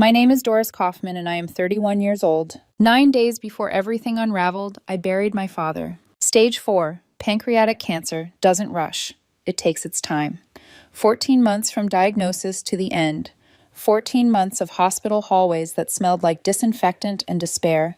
My name is Doris Kaufman, and I am 31 years old. 9 days before everything unraveled, I buried my father. Stage 4, pancreatic cancer, doesn't rush. It takes its time. 14 months from diagnosis to the end. 14 months of hospital hallways that smelled like disinfectant and despair.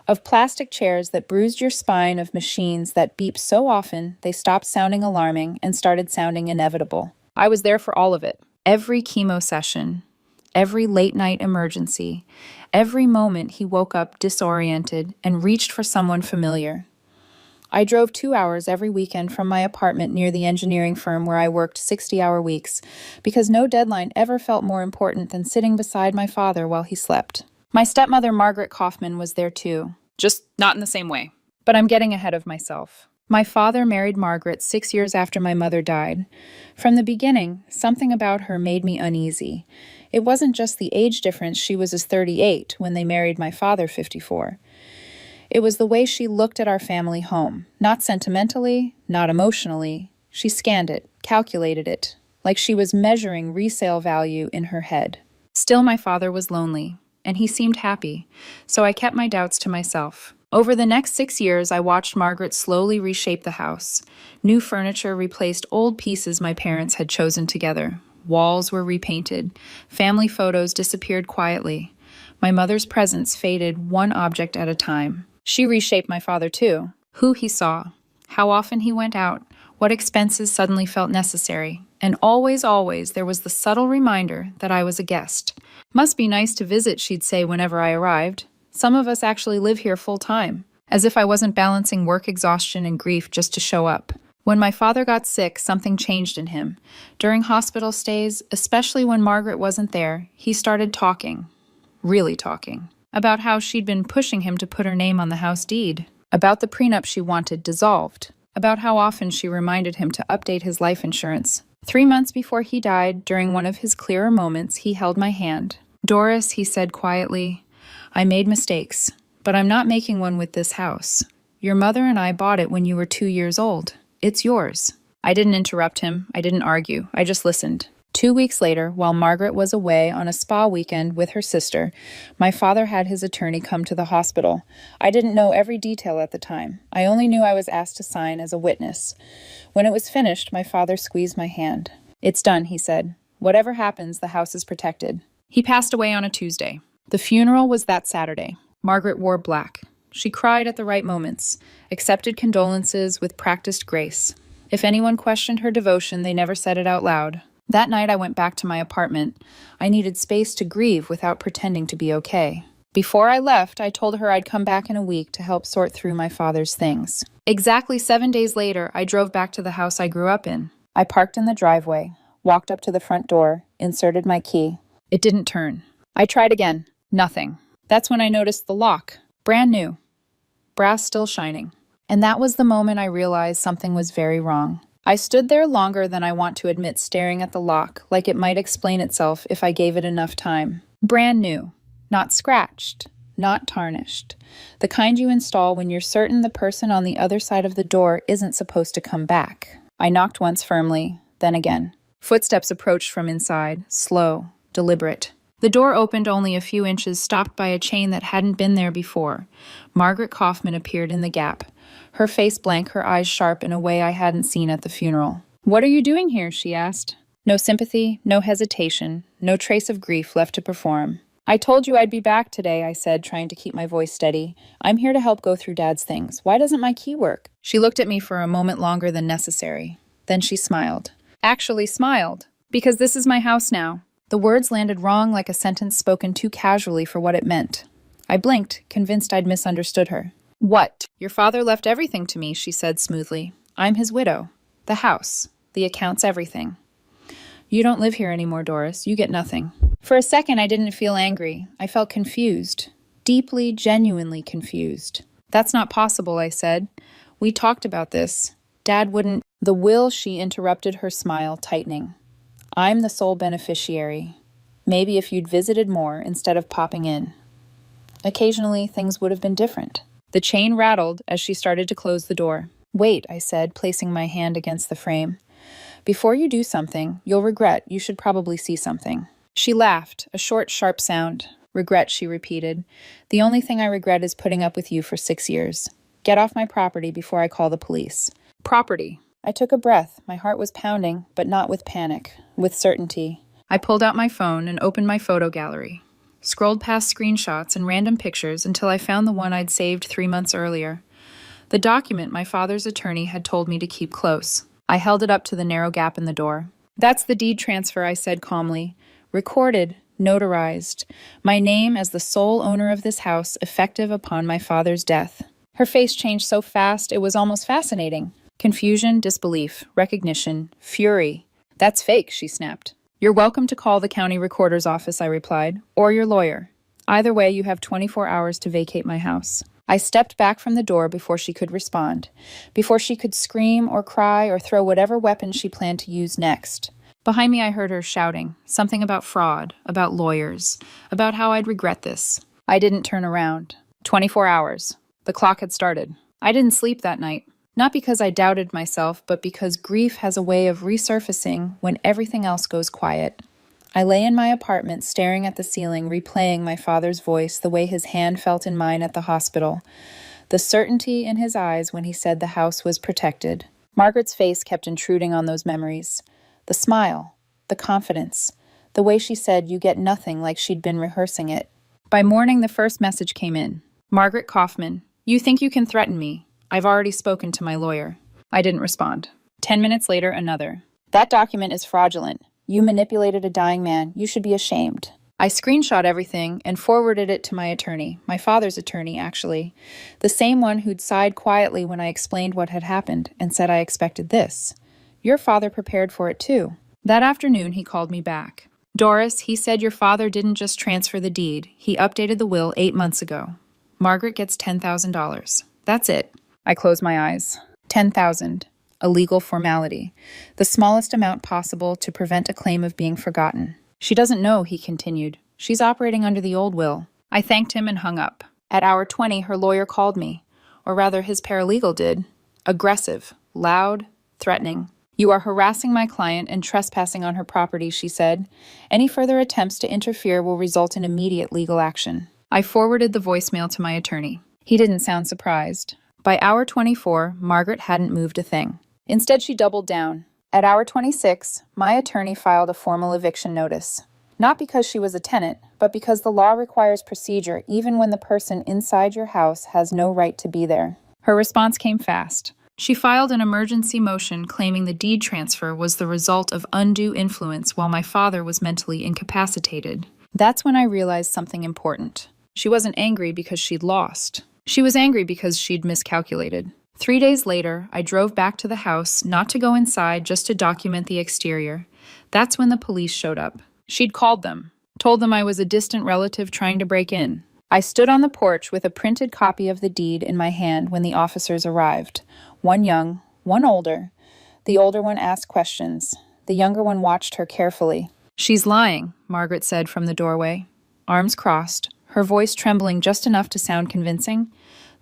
Of plastic chairs that bruised your spine, of machines that beeped so often they stopped sounding alarming and started sounding inevitable. I was there for all of it. Every chemo session, every late-night emergency, every moment he woke up disoriented and reached for someone familiar. I drove 2 hours every weekend from my apartment near the engineering firm where I worked 60-hour weeks, because no deadline ever felt more important than sitting beside my father while he slept. My stepmother, Margaret Kaufman, was there too. Just not in the same way. But I'm getting ahead of myself. My father married Margaret 6 years after my mother died. From the beginning, something about her made me uneasy. It wasn't just the age difference. She was 38 when they married my father, 54. It was the way she looked at our family home. Not sentimentally, not emotionally. She scanned it, calculated it, like she was measuring resale value in her head. Still, my father was lonely, and he seemed happy, so I kept my doubts to myself. Over the next 6 years, I watched Margaret slowly reshape the house. New furniture replaced old pieces my parents had chosen together. Walls were repainted. Family photos disappeared quietly. My mother's presence faded one object at a time. She reshaped my father too. Who he saw, how often he went out, what expenses suddenly felt necessary. And always, there was the subtle reminder that I was a guest. Must be nice to visit, she'd say whenever I arrived. Some of us actually live here full time, as if I wasn't balancing work exhaustion and grief just to show up. When my father got sick, something changed in him. During hospital stays, especially when Margaret wasn't there, he started talking. Really talking. About how she'd been pushing him to put her name on the house deed. About the prenup she wanted dissolved. About how often she reminded him to update his life insurance. 3 months before he died, during one of his clearer moments, he held my hand. "Doris," he said quietly, "I made mistakes, but I'm not making one with this house. Your mother and I bought it when you were 2 years old. It's yours." I didn't interrupt him. I didn't argue. I just listened. 2 weeks later, while Margaret was away on a spa weekend with her sister, my father had his attorney come to the hospital. I didn't know every detail at the time. I only knew I was asked to sign as a witness. When it was finished, my father squeezed my hand. "It's done," he said. "Whatever happens, the house is protected." He passed away on a Tuesday. The funeral was that Saturday. Margaret wore black. She cried at the right moments, accepted condolences with practiced grace. If anyone questioned her devotion, they never said it out loud. That night I went back to my apartment. I needed space to grieve without pretending to be okay. Before I left, I told her I'd come back in a week to help sort through my father's things. Exactly 7 days later, I drove back to the house I grew up in. I parked in the driveway, walked up to the front door, inserted my key. It didn't turn. I tried again. Nothing. That's when I noticed the lock. Brand new. Brass still shining. And that was the moment I realized something was very wrong. I stood there longer than I want to admit, staring at the lock, like it might explain itself if I gave it enough time. Brand new. Not scratched. Not tarnished. The kind you install when you're certain the person on the other side of the door isn't supposed to come back. I knocked once firmly, then again. Footsteps approached from inside, slow, deliberate. The door opened only a few inches, stopped by a chain that hadn't been there before. Margaret Kaufman appeared in the gap. Her face blank, her eyes sharp in a way I hadn't seen at the funeral. "What are you doing here?" she asked. No sympathy, no hesitation, no trace of grief left to perform. "I told you I'd be back today," I said, trying to keep my voice steady. "I'm here to help go through Dad's things. Why doesn't my key work?" She looked at me for a moment longer than necessary. Then she smiled. Actually smiled. "Because this is my house now." The words landed wrong, like a sentence spoken too casually for what it meant. I blinked, convinced I'd misunderstood her. "What?" "Your father left everything to me," she said smoothly. "I'm his widow. The house. The accounts, everything." "You don't live here anymore, Doris. You get nothing." For a second, I didn't feel angry. I felt confused. Deeply, genuinely confused. "That's not possible," I said. "We talked about this. Dad wouldn't—" "The will," she interrupted, her smile tightening. "I'm the sole beneficiary. Maybe if you'd visited more instead of popping in. Occasionally, things would have been different." The chain rattled as she started to close the door. "Wait," I said, placing my hand against the frame. "Before you do something you'll regret, you should probably see something." She laughed, a short, sharp sound. Regret, she repeated. The only thing I regret is putting up with you for 6 years. Get off my property before I call the police. Property. I took a breath. My heart was pounding, but not with panic, with certainty. I pulled out my phone and opened my photo gallery. Scrolled past screenshots and random pictures until I found the one I'd saved 3 months earlier. The document my father's attorney had told me to keep close. I held it up to the narrow gap in the door. That's the deed transfer, I said calmly. Recorded, notarized. My name as the sole owner of this house, effective upon my father's death. Her face changed so fast, it was almost fascinating. Confusion, disbelief, recognition, fury. That's fake, she snapped. You're welcome to call the county recorder's office, I replied, or your lawyer. Either way, you have 24 hours to vacate my house. I stepped back from the door before she could respond, before she could scream or cry or throw whatever weapon she planned to use next. Behind me, I heard her shouting, something about fraud, about lawyers, about how I'd regret this. I didn't turn around. 24 hours. The clock had started. I didn't sleep that night. Not because I doubted myself, but because grief has a way of resurfacing when everything else goes quiet. I lay in my apartment, staring at the ceiling, replaying my father's voice, the way his hand felt in mine at the hospital, the certainty in his eyes when he said the house was protected. Margaret's face kept intruding on those memories. The smile, the confidence, the way she said you get nothing like she'd been rehearsing it. By morning, the first message came in. Margaret Kaufman, you think you can threaten me. I've already spoken to my lawyer. I didn't respond. 10 minutes later, another. That document is fraudulent. You manipulated a dying man. You should be ashamed. I screenshot everything and forwarded it to my attorney, my father's attorney, actually, the same one who'd sighed quietly when I explained what had happened and said I expected this. Your father prepared for it too. That afternoon, he called me back. Doris, he said your father didn't just transfer the deed. He updated the will 8 months ago. Margaret gets $10,000. That's it. I closed my eyes. 10,000. A legal formality. The smallest amount possible to prevent a claim of being forgotten. She doesn't know, he continued. She's operating under the old will. I thanked him and hung up. At hour 20, her lawyer called me. Or rather, his paralegal did. Aggressive. Loud. Threatening. You are harassing my client and trespassing on her property, she said. Any further attempts to interfere will result in immediate legal action. I forwarded the voicemail to my attorney. He didn't sound surprised. By hour 24, Margaret hadn't moved a thing. Instead, she doubled down. At hour 26, my attorney filed a formal eviction notice. Not because she was a tenant, but because the law requires procedure even when the person inside your house has no right to be there. Her response came fast. She filed an emergency motion claiming the deed transfer was the result of undue influence while my father was mentally incapacitated. That's when I realized something important. She wasn't angry because she'd lost. She was angry because she'd miscalculated. 3 days later, I drove back to the house, not to go inside, just to document the exterior. That's when the police showed up. She'd called them, told them I was a distant relative trying to break in. I stood on the porch with a printed copy of the deed in my hand when the officers arrived. One young, one older. The older one asked questions. The younger one watched her carefully. She's lying, Margaret said from the doorway. Arms crossed, her voice trembling just enough to sound convincing.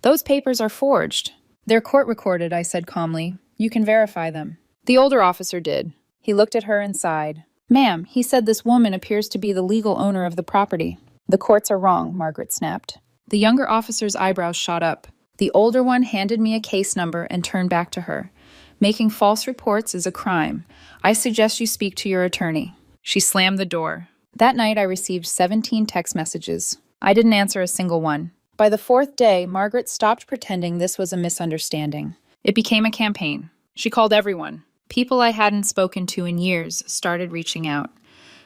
Those papers are forged. They're court-recorded, I said calmly. You can verify them. The older officer did. He looked at her and sighed. Ma'am, he said this woman appears to be the legal owner of the property. The courts are wrong, Margaret snapped. The younger officer's eyebrows shot up. The older one handed me a case number and turned back to her. Making false reports is a crime. I suggest you speak to your attorney. She slammed the door. That night I received 17 text messages. I didn't answer a single one. By the 4th day, Margaret stopped pretending this was a misunderstanding. It became a campaign. She called everyone. People I hadn't spoken to in years started reaching out.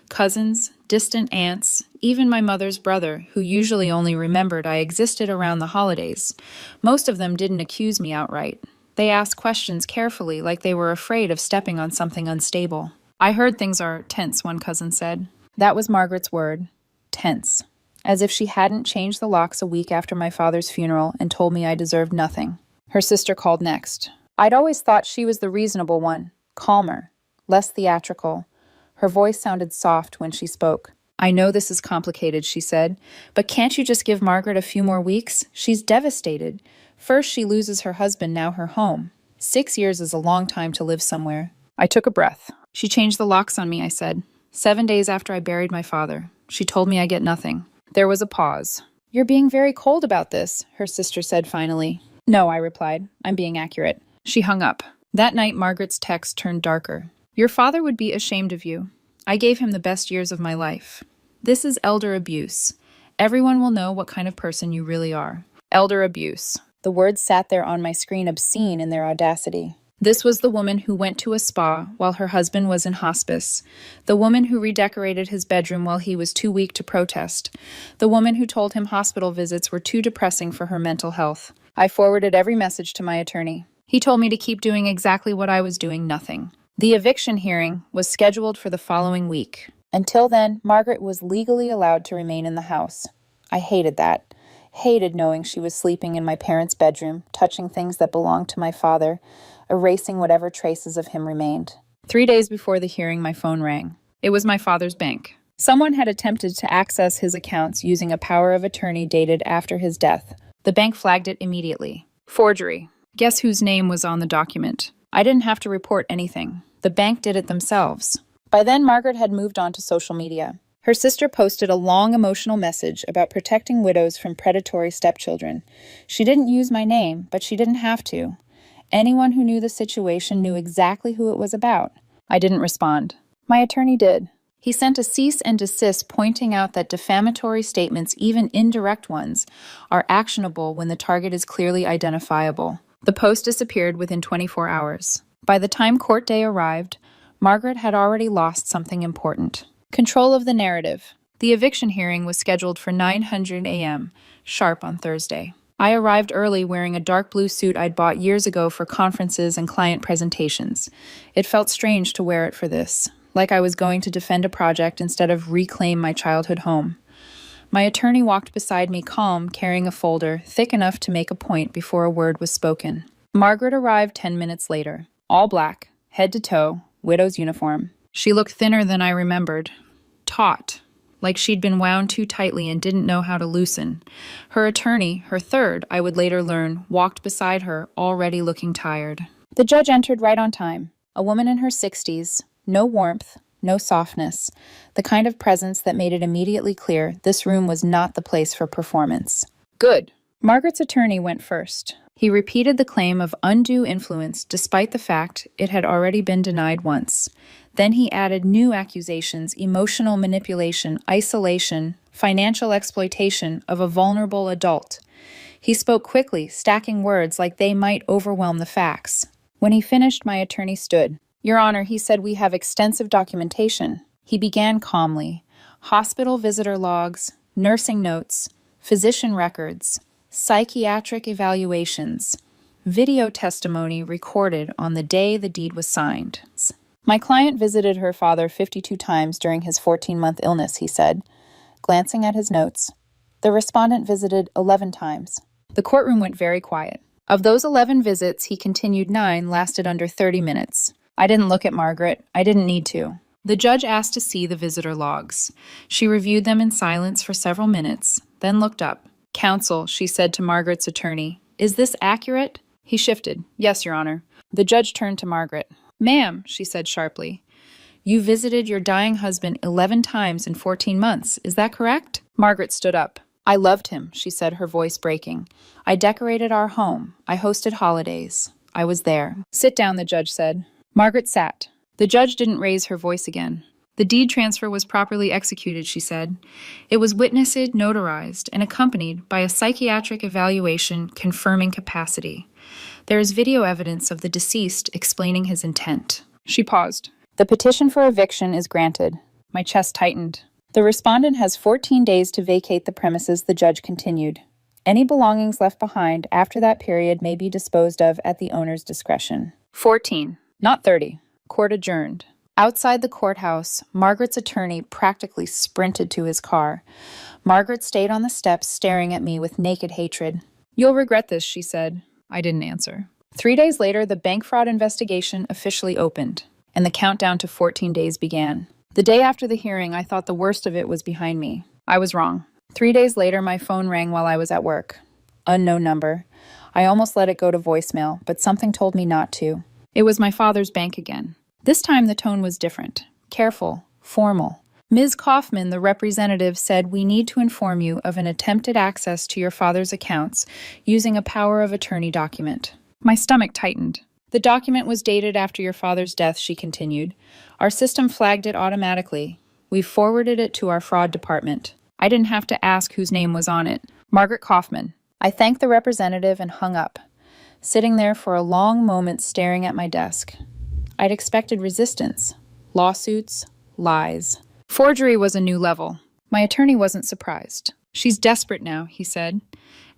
Cousins, distant aunts, even my mother's brother, who usually only remembered I existed around the holidays. Most of them didn't accuse me outright. They asked questions carefully, like they were afraid of stepping on something unstable. I heard things are tense, one cousin said. That was Margaret's word. Tense. As if she hadn't changed the locks a week after my father's funeral and told me I deserved nothing. Her sister called next. I'd always thought she was the reasonable one, calmer, less theatrical. Her voice sounded soft when she spoke. I know this is complicated, she said, but can't you just give Margaret a few more weeks? She's devastated. First she loses her husband, now her home. 6 years is a long time to live somewhere. I took a breath. She changed the locks on me, I said. 7 days after I buried my father. She told me I get nothing. There was a pause. You're being very cold about this, her sister said finally. No, I replied. I'm being accurate. She hung up. That night, Margaret's text turned darker. Your father would be ashamed of you. I gave him the best years of my life. This is elder abuse. Everyone will know what kind of person you really are. Elder abuse. The words sat there on my screen obscene in their audacity. This was the woman who went to a spa while her husband was in hospice. The woman who redecorated his bedroom while he was too weak to protest. The woman who told him hospital visits were too depressing for her mental health. I forwarded every message to my attorney. He told me to keep doing exactly what I was doing, nothing. The eviction hearing was scheduled for the following week. Until then, Margaret was legally allowed to remain in the house. I hated that. Hated knowing she was sleeping in my parents' bedroom, touching things that belonged to my father, erasing whatever traces of him remained. 3 days before the hearing, my phone rang. It was my father's bank. Someone had attempted to access his accounts using a power of attorney dated after his death. The bank flagged it immediately. Forgery. Guess whose name was on the document? I didn't have to report anything. The bank did it themselves. By then, Margaret had moved on to social media. Her sister posted a long emotional message about protecting widows from predatory stepchildren. She didn't use my name, but she didn't have to. Anyone who knew the situation knew exactly who it was about. I didn't respond. My attorney did. He sent a cease and desist pointing out that defamatory statements, even indirect ones, are actionable when the target is clearly identifiable. The post disappeared within 24 hours. By the time court day arrived, Margaret had already lost something important. Control of the narrative. The eviction hearing was scheduled for 9:00 a.m., sharp on Thursday. I arrived early wearing a dark blue suit I'd bought years ago for conferences and client presentations. It felt strange to wear it for this, like I was going to defend a project instead of reclaim my childhood home. My attorney walked beside me calm, carrying a folder thick enough to make a point before a word was spoken. Margaret arrived 10 minutes later, all black, head to toe, widow's uniform. She looked thinner than I remembered. Taut, like she'd been wound too tightly and didn't know how to loosen. Her attorney, her third, I would later learn, walked beside her, already looking tired. The judge entered right on time. A woman in her 60s, no warmth, no softness, the kind of presence that made it immediately clear this room was not the place for performance. Good. Margaret's attorney went first. He repeated the claim of undue influence despite the fact it had already been denied once. Then he added new accusations, emotional manipulation, isolation, financial exploitation of a vulnerable adult. He spoke quickly, stacking words like they might overwhelm the facts. When he finished, my attorney stood. Your Honor, he said, we have extensive documentation. He began calmly. Hospital visitor logs, nursing notes, physician records, psychiatric evaluations, video testimony recorded on the day the deed was signed. My client visited her father 52 times during his 14-month illness, he said, glancing at his notes. The respondent visited 11 times. The courtroom went very quiet. Of those 11 visits, he continued 9 lasted under 30 minutes. I didn't look at Margaret. I didn't need to. The judge asked to see the visitor logs. She reviewed them in silence for several minutes, then looked up. Counsel, she said to Margaret's attorney, is this accurate? He shifted. Yes, Your Honor. The judge turned to Margaret. Ma'am, she said sharply, you visited your dying husband 11 times in 14 months. Is that correct? Margaret stood up. I loved him, she said, her voice breaking. I decorated our home. I hosted holidays. I was there. Sit down, the judge said. Margaret sat. The judge didn't raise her voice again. The deed transfer was properly executed, she said. It was witnessed, notarized, and accompanied by a psychiatric evaluation confirming capacity. There is video evidence of the deceased explaining his intent. She paused. The petition for eviction is granted. My chest tightened. The respondent has 14 days to vacate the premises, the judge continued. Any belongings left behind after that period may be disposed of at the owner's discretion. 14, not 30. Court adjourned. Outside the courthouse, Margaret's attorney practically sprinted to his car. Margaret stayed on the steps, staring at me with naked hatred. You'll regret this, she said. I didn't answer. 3 days later, the bank fraud investigation officially opened, and the countdown to 14 days began. The day after the hearing, I thought the worst of it was behind me. I was wrong. 3 days later, my phone rang while I was at work. Unknown number. I almost let it go to voicemail, but something told me not to. It was my father's bank again. This time the tone was different. Careful, Formal. Ms. Kaufman, the representative, said we need to inform you of an attempted access to your father's accounts using a power of attorney document. My stomach tightened. The document was dated after your father's death, she continued. Our system flagged it automatically. We forwarded it to our fraud department. I didn't have to ask whose name was on it. Margaret Kaufman. I thanked the representative and hung up, sitting there for a long moment staring at my desk. I'd expected resistance. Lawsuits. Lies. Forgery was a new level. My attorney wasn't surprised. She's desperate now, he said.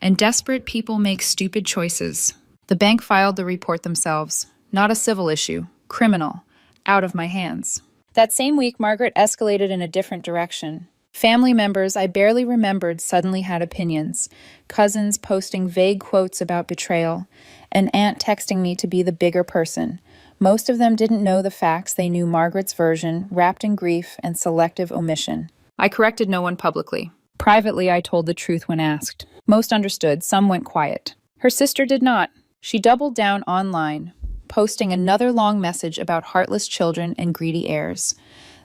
And desperate people make stupid choices. The bank filed the report themselves. Not a civil issue. Criminal. Out of my hands. That same week, Margaret escalated in a different direction. Family members I barely remembered suddenly had opinions. Cousins posting vague quotes about betrayal. An aunt texting me to be the bigger person. Most of them didn't know the facts. They knew Margaret's version, wrapped in grief and selective omission. I corrected no one publicly. Privately, I told the truth when asked. Most understood. Some went quiet. Her sister did not. She doubled down online, posting another long message about heartless children and greedy heirs.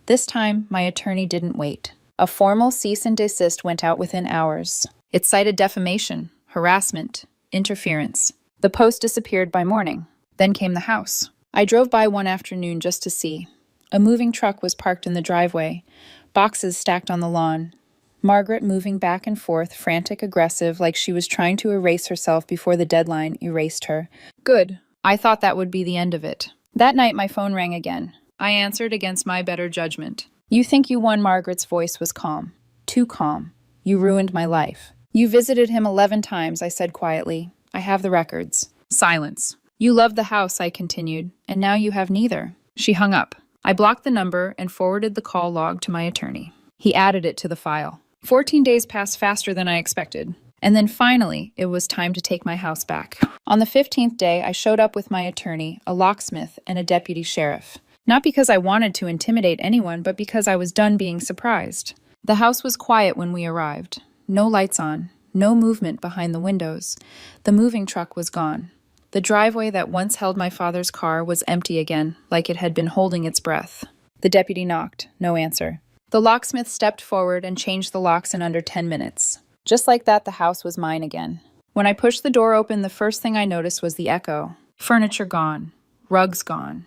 This time, my attorney didn't wait. A formal cease and desist went out within hours. It cited defamation, harassment, interference. The post disappeared by morning. Then came the house. I drove by one afternoon just to see. A moving truck was parked in the driveway, boxes stacked on the lawn. Margaret moving back and forth, frantic, aggressive, like she was trying to erase herself before the deadline erased her. Good. I thought that would be the end of it. That night, my phone rang again. I answered against my better judgment. You think you won? Margaret's voice was calm. Too calm. You ruined my life. You visited him 11 times, I said quietly. I have the records. Silence. You loved the house, I continued, and now you have neither. She hung up. I blocked the number and forwarded the call log to my attorney. He added it to the file. 14 days passed faster than I expected. And then finally, it was time to take my house back. On the 15th day, I showed up with my attorney, a locksmith, and a deputy sheriff. Not because I wanted to intimidate anyone, but because I was done being surprised. The house was quiet when we arrived. No lights on. No movement behind the windows. The moving truck was gone. The driveway that once held my father's car was empty again, like it had been holding its breath. The deputy knocked. No answer. The locksmith stepped forward and changed the locks in under 10 minutes. Just like that, the house was mine again. When I pushed the door open, the first thing I noticed was the echo. Furniture gone. Rugs gone.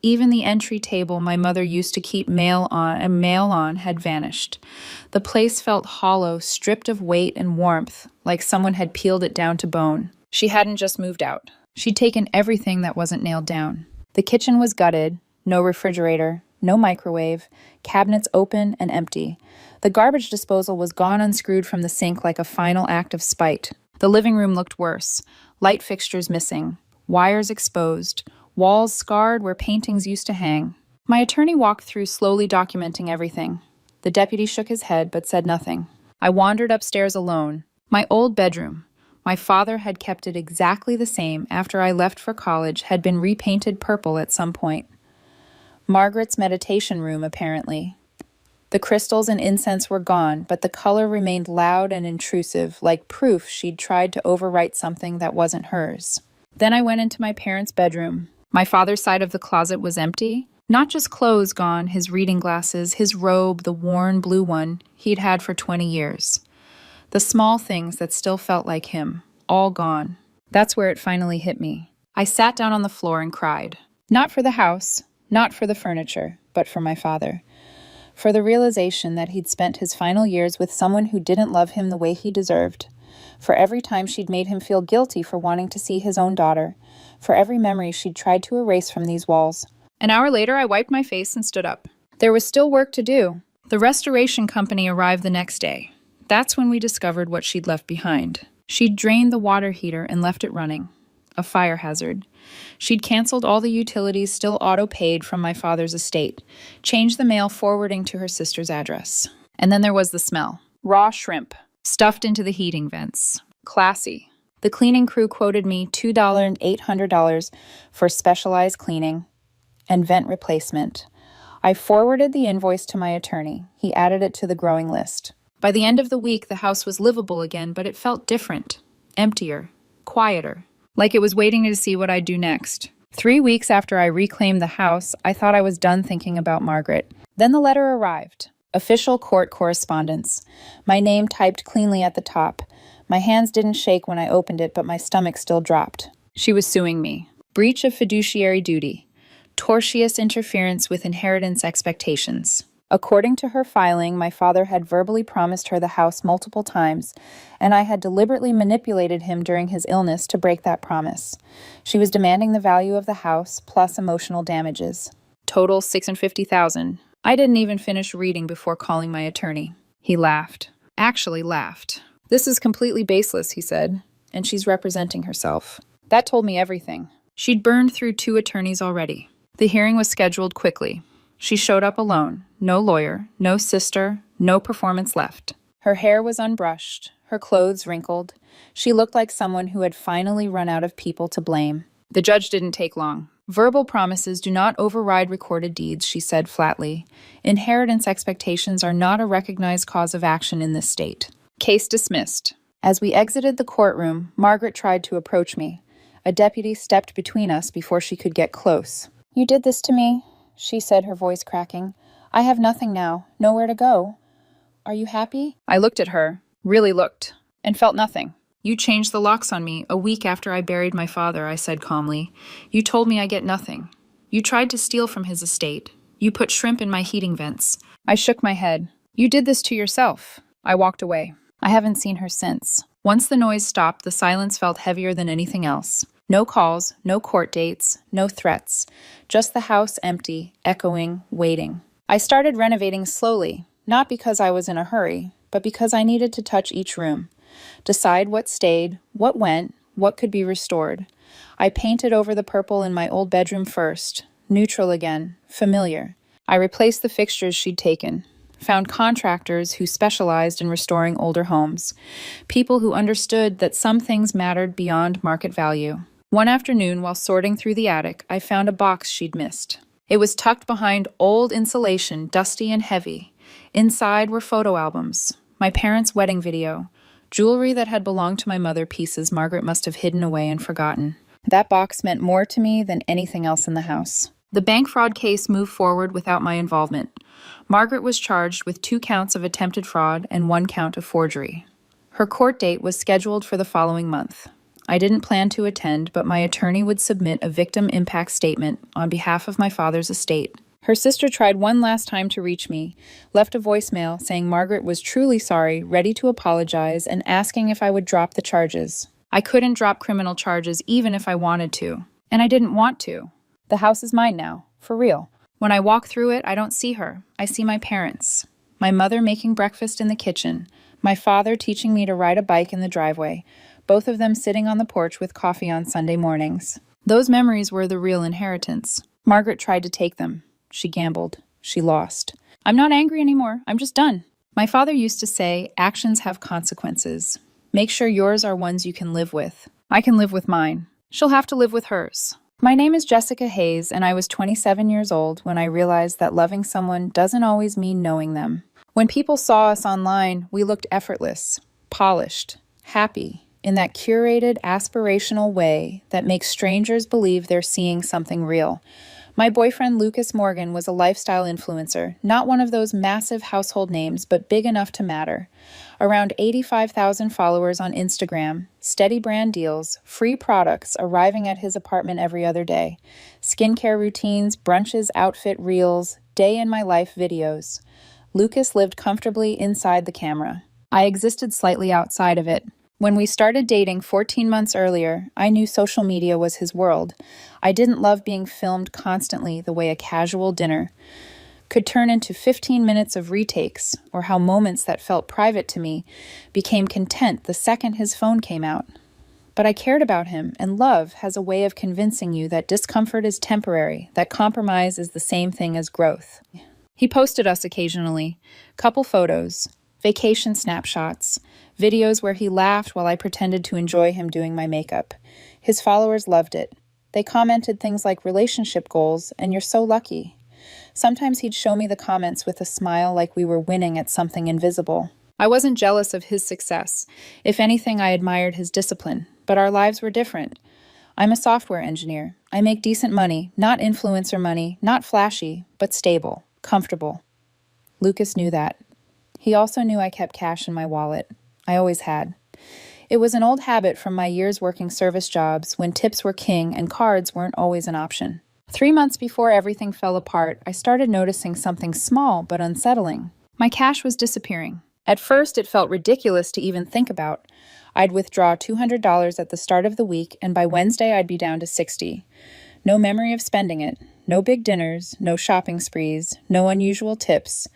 Even the entry table my mother used to keep mail on had vanished. The place felt hollow, stripped of weight and warmth, like someone had peeled it down to bone. She hadn't just moved out. She'd taken everything that wasn't nailed down. The kitchen was gutted, no refrigerator, no microwave, cabinets open and empty. The garbage disposal was gone unscrewed from the sink like a final act of spite. The living room looked worse. Light fixtures missing, wires exposed, walls scarred where paintings used to hang. My attorney walked through, slowly documenting everything. The deputy shook his head but said nothing. I wandered upstairs alone. My old bedroom. My father had kept it exactly the same after I left for college, had been repainted purple at some point. Margaret's meditation room, apparently. The crystals and incense were gone, but the color remained loud and intrusive, like proof she'd tried to overwrite something that wasn't hers. Then I went into my parents' bedroom. My father's side of the closet was empty. Not just clothes gone, his reading glasses, his robe, the worn blue one he'd had for 20 years. The small things that still felt like him, all gone. That's where it finally hit me. I sat down on the floor and cried. Not for the house, not for the furniture, but for my father. For the realization that he'd spent his final years with someone who didn't love him the way he deserved. For every time she'd made him feel guilty for wanting to see his own daughter. For every memory she'd tried to erase from these walls. An hour later, I wiped my face and stood up. There was still work to do. The restoration company arrived the next day. That's when we discovered what she'd left behind. She'd drained the water heater and left it running. A fire hazard. She'd canceled all the utilities still auto-paid from my father's estate, changed the mail forwarding to her sister's address. And then there was the smell. Raw shrimp, stuffed into the heating vents. Classy. The cleaning crew quoted me $2 and $800 for specialized cleaning and vent replacement. I forwarded the invoice to my attorney. He added it to the growing list. By the end of the week, the house was livable again, but it felt different, emptier, quieter, like it was waiting to see what I'd do next. 3 weeks after I reclaimed the house, I thought I was done thinking about Margaret. Then the letter arrived. Official court correspondence. My name typed cleanly at the top. My hands didn't shake when I opened it, but my stomach still dropped. She was suing me. Breach of fiduciary duty. Tortious interference with inheritance expectations. According to her filing, my father had verbally promised her the house multiple times, and I had deliberately manipulated him during his illness to break that promise. She was demanding the value of the house plus emotional damages. Total $650,000. I didn't even finish reading before calling my attorney. He laughed. Actually laughed. This is completely baseless, he said, and she's representing herself. That told me everything. She'd burned through 2 attorneys already. The hearing was scheduled quickly. She showed up alone. No lawyer, no sister, no performance left. Her hair was unbrushed, her clothes wrinkled. She looked like someone who had finally run out of people to blame. The judge didn't take long. Verbal promises do not override recorded deeds, she said flatly. Inheritance expectations are not a recognized cause of action in this state. Case dismissed. As we exited the courtroom, Margaret tried to approach me. A deputy stepped between us before she could get close. "You did this to me," she said, her voice cracking. "I have nothing now, nowhere to go. Are you happy?" I looked at her, really looked, and felt nothing. "You changed the locks on me a week after I buried my father," I said calmly. "You told me I get nothing. You tried to steal from his estate. You put shrimp in my heating vents." I shook my head. "You did this to yourself." I walked away. I haven't seen her since. Once the noise stopped, the silence felt heavier than anything else. No calls, no court dates, no threats. Just the house empty, echoing, waiting. I started renovating slowly, not because I was in a hurry, but because I needed to touch each room. Decide what stayed, what went, what could be restored. I painted over the purple in my old bedroom first, neutral again, familiar. I replaced the fixtures she'd taken. Found contractors who specialized in restoring older homes. People who understood that some things mattered beyond market value. One afternoon, while sorting through the attic, I found a box she'd missed. It was tucked behind old insulation, dusty and heavy. Inside were photo albums, my parents' wedding video, jewelry that had belonged to my mother, pieces Margaret must have hidden away and forgotten. That box meant more to me than anything else in the house. The bank fraud case moved forward without my involvement. Margaret was charged with 2 counts of attempted fraud and 1 count of forgery. Her court date was scheduled for the following month. I didn't plan to attend, but my attorney would submit a victim impact statement on behalf of my father's estate. Her sister tried one last time to reach me, left a voicemail saying Margaret was truly sorry, ready to apologize, and asking if I would drop the charges. I couldn't drop criminal charges even if I wanted to. And I didn't want to. The house is mine now, for real. When I walk through it, I don't see her. I see my parents. My mother making breakfast in the kitchen. My father teaching me to ride a bike in the driveway. Both of them sitting on the porch with coffee on Sunday mornings. Those memories were the real inheritance. Margaret tried to take them. She gambled. She lost. I'm not angry anymore. I'm just done. My father used to say, actions have consequences. Make sure yours are ones you can live with. I can live with mine. She'll have to live with hers. My name is Jessica Hayes, and I was 27 years old when I realized that loving someone doesn't always mean knowing them. When people saw us online, we looked effortless, polished, happy, in that curated, aspirational way that makes strangers believe they're seeing something real. My boyfriend Lucas Morgan was a lifestyle influencer, not one of those massive household names, but big enough to matter. Around 85,000 followers on Instagram, steady brand deals, free products arriving at his apartment every other day, skincare routines, brunches, outfit reels, day in my life videos. Lucas lived comfortably inside the camera. I existed slightly outside of it. When we started dating 14 months earlier, I knew social media was his world. I didn't love being filmed constantly the way a casual dinner could turn into 15 minutes of retakes, or how moments that felt private to me became content the second his phone came out. But I cared about him, and love has a way of convincing you that discomfort is temporary, that compromise is the same thing as growth. He posted us occasionally, couple photos, vacation snapshots, videos where he laughed while I pretended to enjoy him doing my makeup. His followers loved it. They commented things like relationship goals and "you're so lucky." Sometimes he'd show me the comments with a smile like we were winning at something invisible. I wasn't jealous of his success. If anything, I admired his discipline. But our lives were different. I'm a software engineer. I make decent money, not influencer money, not flashy, but stable, comfortable. Lucas knew that. He also knew I kept cash in my wallet. I always had. It was an old habit from my years working service jobs when tips were king and cards weren't always an option. 3 months before everything fell apart, I started noticing something small but unsettling. My cash was disappearing. At first, it felt ridiculous to even think about. I'd withdraw $200 at the start of the week, and by Wednesday, I'd be down to $60. No memory of spending it. No big dinners, no shopping sprees, no unusual tips.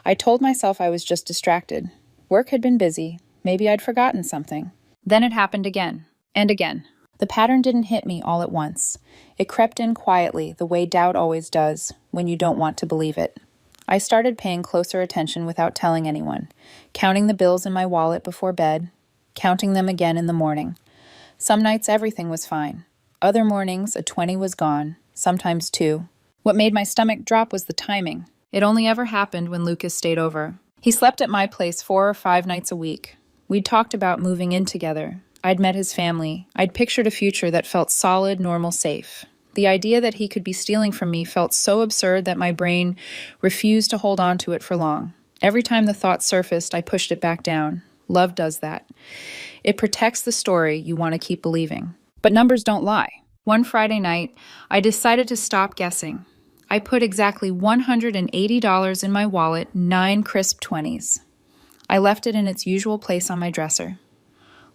I told myself I was just distracted. Work had been busy. Maybe I'd forgotten something. Then it happened again, and again. The pattern didn't hit me all at once. It crept in quietly, the way doubt always does, when you don't want to believe it. I started paying closer attention without telling anyone, counting the bills in my wallet before bed, counting them again in the morning. Some nights everything was fine. Other mornings, a 20 was gone, sometimes 2. What made my stomach drop was the timing. It only ever happened when Lucas stayed over. He slept at my place 4 or 5 nights a week. We'd talked about moving in together. I'd met his family. I'd pictured a future that felt solid, normal, safe. The idea that he could be stealing from me felt so absurd that my brain refused to hold on to it for long. Every time the thought surfaced, I pushed it back down. Love does that. It protects the story you want to keep believing. But numbers don't lie. One Friday night, I decided to stop guessing. I put exactly $180 in my wallet, 9 crisp 20s. I left it in its usual place on my dresser.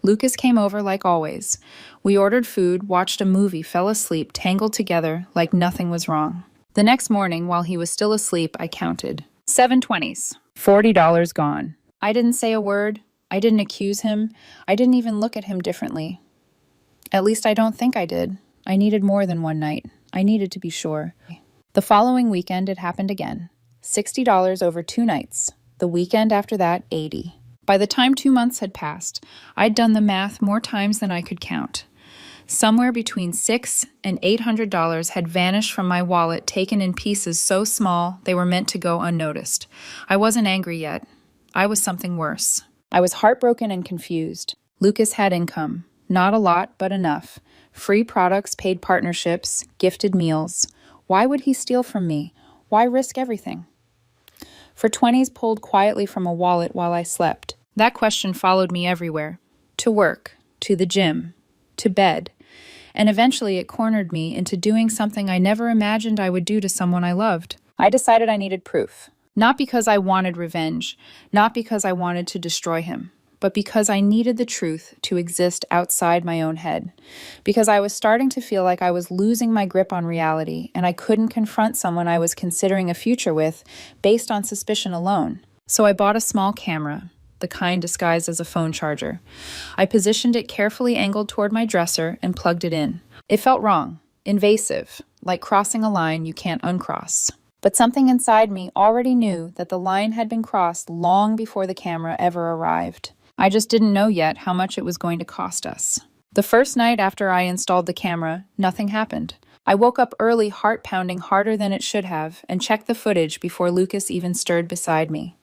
Lucas came over like always. We ordered food, watched a movie, fell asleep, tangled together like nothing was wrong. The next morning, while he was still asleep, I counted. 7 20s. $40 gone. I didn't say a word. I didn't accuse him. I didn't even look at him differently. At least I don't think I did. I needed more than one night. I needed to be sure. The following weekend, it happened again. $60 over 2 nights. The weekend after that, $80. By the time 2 months had passed, I'd done the math more times than I could count. Somewhere between $600 and $800 had vanished from my wallet, taken in pieces so small they were meant to go unnoticed. I wasn't angry yet. I was something worse. I was heartbroken and confused. Lucas had income. Not a lot, but enough. Free products, paid partnerships, gifted meals. Why would he steal from me? Why risk everything? For 20s pulled quietly from a wallet while I slept. That question followed me everywhere. To work, to the gym, to bed. And eventually it cornered me into doing something I never imagined I would do to someone I loved. I decided I needed proof. Not because I wanted revenge, not because I wanted to destroy him, but because I needed the truth to exist outside my own head. Because I was starting to feel like I was losing my grip on reality, and I couldn't confront someone I was considering a future with based on suspicion alone. So I bought a small camera, the kind disguised as a phone charger. I positioned it carefully angled toward my dresser and plugged it in. It felt wrong, invasive, like crossing a line you can't uncross. But something inside me already knew that the line had been crossed long before the camera ever arrived. I just didn't know yet how much it was going to cost us. The first night after I installed the camera, nothing happened. I woke up early, heart pounding harder than it should have, and checked the footage before Lucas even stirred beside me.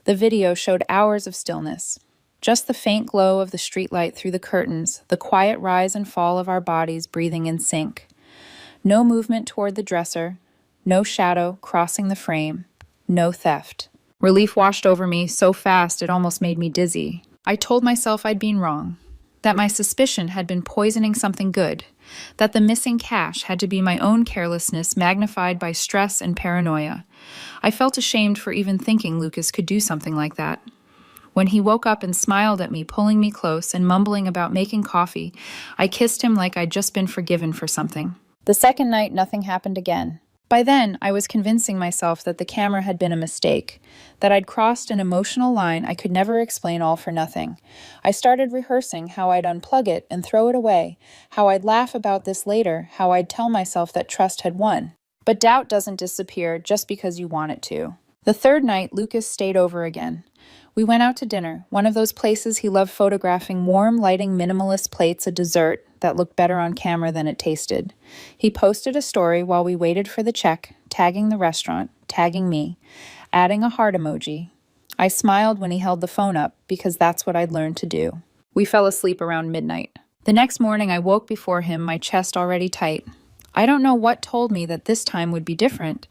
The video showed hours of stillness. Just the faint glow of the streetlight through the curtains, the quiet rise and fall of our bodies breathing in sync. No movement toward the dresser, no shadow crossing the frame, no theft. Relief washed over me so fast it almost made me dizzy. I told myself I'd been wrong, that my suspicion had been poisoning something good, that the missing cash had to be my own carelessness magnified by stress and paranoia. I felt ashamed for even thinking Lucas could do something like that. When he woke up and smiled at me, pulling me close and mumbling about making coffee, I kissed him like I'd just been forgiven for something. The second night, nothing happened again. By then, I was convincing myself that the camera had been a mistake, that I'd crossed an emotional line I could never explain all for nothing. I started rehearsing how I'd unplug it and throw it away, how I'd laugh about this later, how I'd tell myself that trust had won. But doubt doesn't disappear just because you want it to. The third night, Lucas stayed over again. We went out to dinner, one of those places he loved photographing, warm, lighting, minimalist plates, a dessert that looked better on camera than it tasted. He posted a story while we waited for the check, tagging the restaurant, tagging me, adding a heart emoji. I smiled when he held the phone up because that's what I'd learned to do. We fell asleep around midnight. The next morning, I woke before him, my chest already tight. I don't know what told me that this time would be different.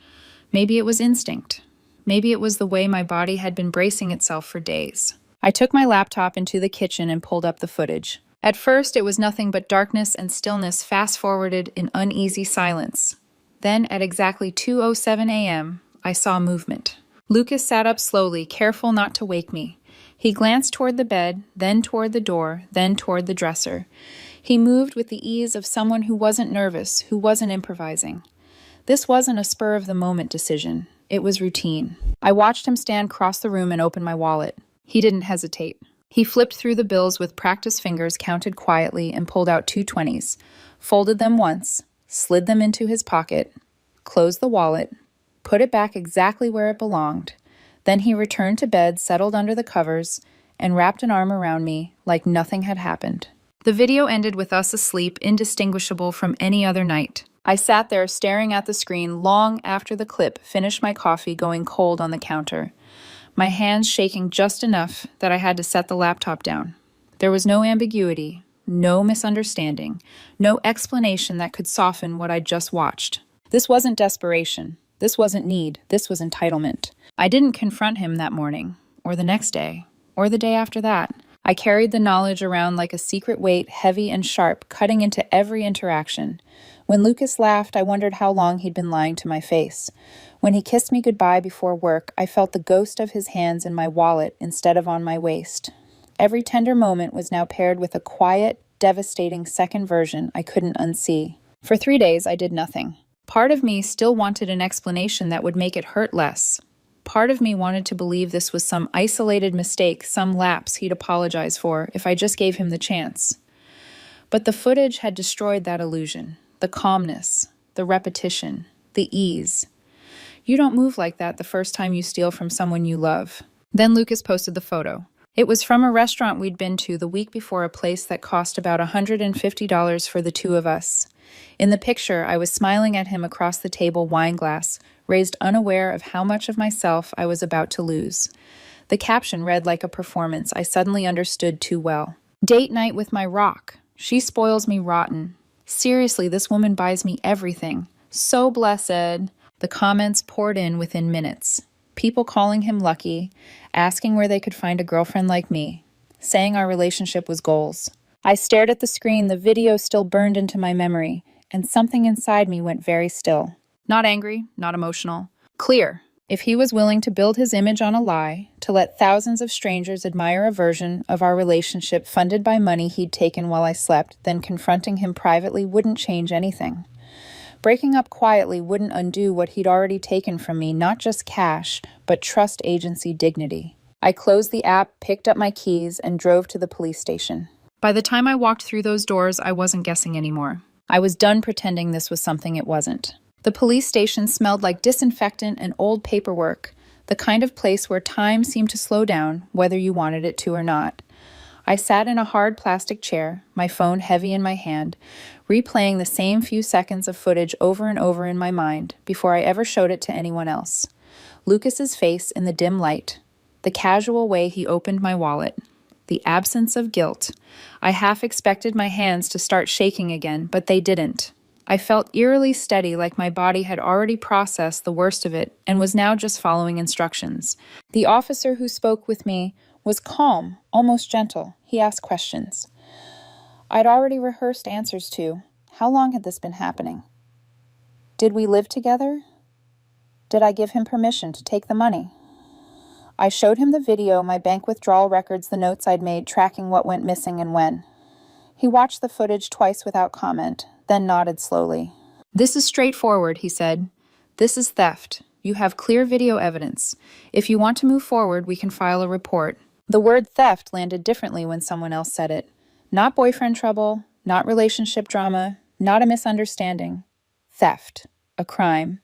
Maybe it was instinct. Maybe it was the way my body had been bracing itself for days. I took my laptop into the kitchen and pulled up the footage. At first, it was nothing but darkness and stillness fast-forwarded in uneasy silence. Then, at exactly 2:07 a.m., I saw movement. Lucas sat up slowly, careful not to wake me. He glanced toward the bed, then toward the door, then toward the dresser. He moved with the ease of someone who wasn't nervous, who wasn't improvising. This wasn't a spur-of-the-moment decision. It was routine. I watched him stand across the room and open my wallet. He didn't hesitate. He flipped through the bills with practiced fingers, counted quietly, and pulled out 2 20s, folded them once, slid them into his pocket, closed the wallet, put it back exactly where it belonged. Then he returned to bed, settled under the covers, and wrapped an arm around me like nothing had happened. The video ended with us asleep, indistinguishable from any other night. I sat there staring at the screen long after the clip finished my coffee going cold on the counter, my hands shaking just enough that I had to set the laptop down. There was no ambiguity, no misunderstanding, no explanation that could soften what I'd just watched. This wasn't desperation. This wasn't need. This was entitlement. I didn't confront him that morning, or the next day, or the day after that. I carried the knowledge around like a secret weight, heavy and sharp, cutting into every interaction. When Lucas laughed, I wondered how long he'd been lying to my face. When he kissed me goodbye before work, I felt the ghost of his hands in my wallet instead of on my waist. Every tender moment was now paired with a quiet, devastating second version I couldn't unsee. For 3 days, I did nothing. Part of me still wanted an explanation that would make it hurt less. Part of me wanted to believe this was some isolated mistake, some lapse he'd apologize for if I just gave him the chance. But the footage had destroyed that illusion, the calmness, the repetition, the ease. You don't move like that the first time you steal from someone you love. Then Lucas posted the photo. It was from a restaurant we'd been to the week before, a place that cost about $150 for the 2 of us. In the picture, I was smiling at him across the table, wine glass, raised unaware of how much of myself I was about to lose. The caption read like a performance I suddenly understood too well. Date night with my rock. She spoils me rotten. Seriously, this woman buys me everything. So blessed. The comments poured in within minutes. People calling him lucky, asking where they could find a girlfriend like me, saying our relationship was goals. I stared at the screen, the video still burned into my memory, and something inside me went very still. Not angry, not emotional. Clear. If he was willing to build his image on a lie, to let thousands of strangers admire a version of our relationship funded by money he'd taken while I slept, then confronting him privately wouldn't change anything. Breaking up quietly wouldn't undo what he'd already taken from me, not just cash, but trust, agency, dignity. I closed the app, picked up my keys, and drove to the police station. By the time I walked through those doors, I wasn't guessing anymore. I was done pretending this was something it wasn't. The police station smelled like disinfectant and old paperwork, the kind of place where time seemed to slow down, whether you wanted it to or not. I sat in a hard plastic chair, my phone heavy in my hand, replaying the same few seconds of footage over and over in my mind before I ever showed it to anyone else. Lucas's face in the dim light, the casual way he opened my wallet, the absence of guilt. I half expected my hands to start shaking again, but they didn't. I felt eerily steady, like my body had already processed the worst of it and was now just following instructions. The officer who spoke with me was calm, almost gentle. He asked questions I'd already rehearsed answers to. How long had this been happening? Did we live together? Did I give him permission to take the money? I showed him the video, my bank withdrawal records, the notes I'd made tracking what went missing and when. He watched the footage twice without comment, then nodded slowly. This is straightforward, he said. This is theft. You have clear video evidence. If you want to move forward, we can file a report. The word theft landed differently when someone else said it. Not boyfriend trouble, not relationship drama, not a misunderstanding. Theft. A crime.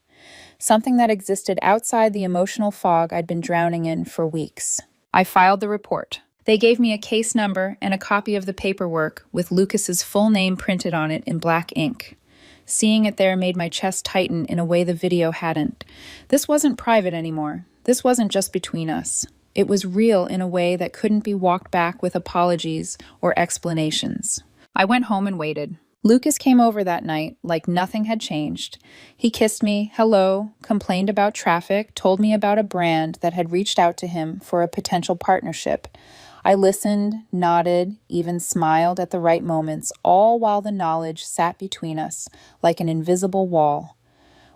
Something that existed outside the emotional fog I'd been drowning in for weeks. I filed the report. They gave me a case number and a copy of the paperwork with Lucas's full name printed on it in black ink. Seeing it there made my chest tighten in a way the video hadn't. This wasn't private anymore. This wasn't just between us. It was real in a way that couldn't be walked back with apologies or explanations. I went home and waited. Lucas came over that night like nothing had changed. He kissed me, hello, complained about traffic, told me about a brand that had reached out to him for a potential partnership. I listened, nodded, even smiled at the right moments, all while the knowledge sat between us like an invisible wall.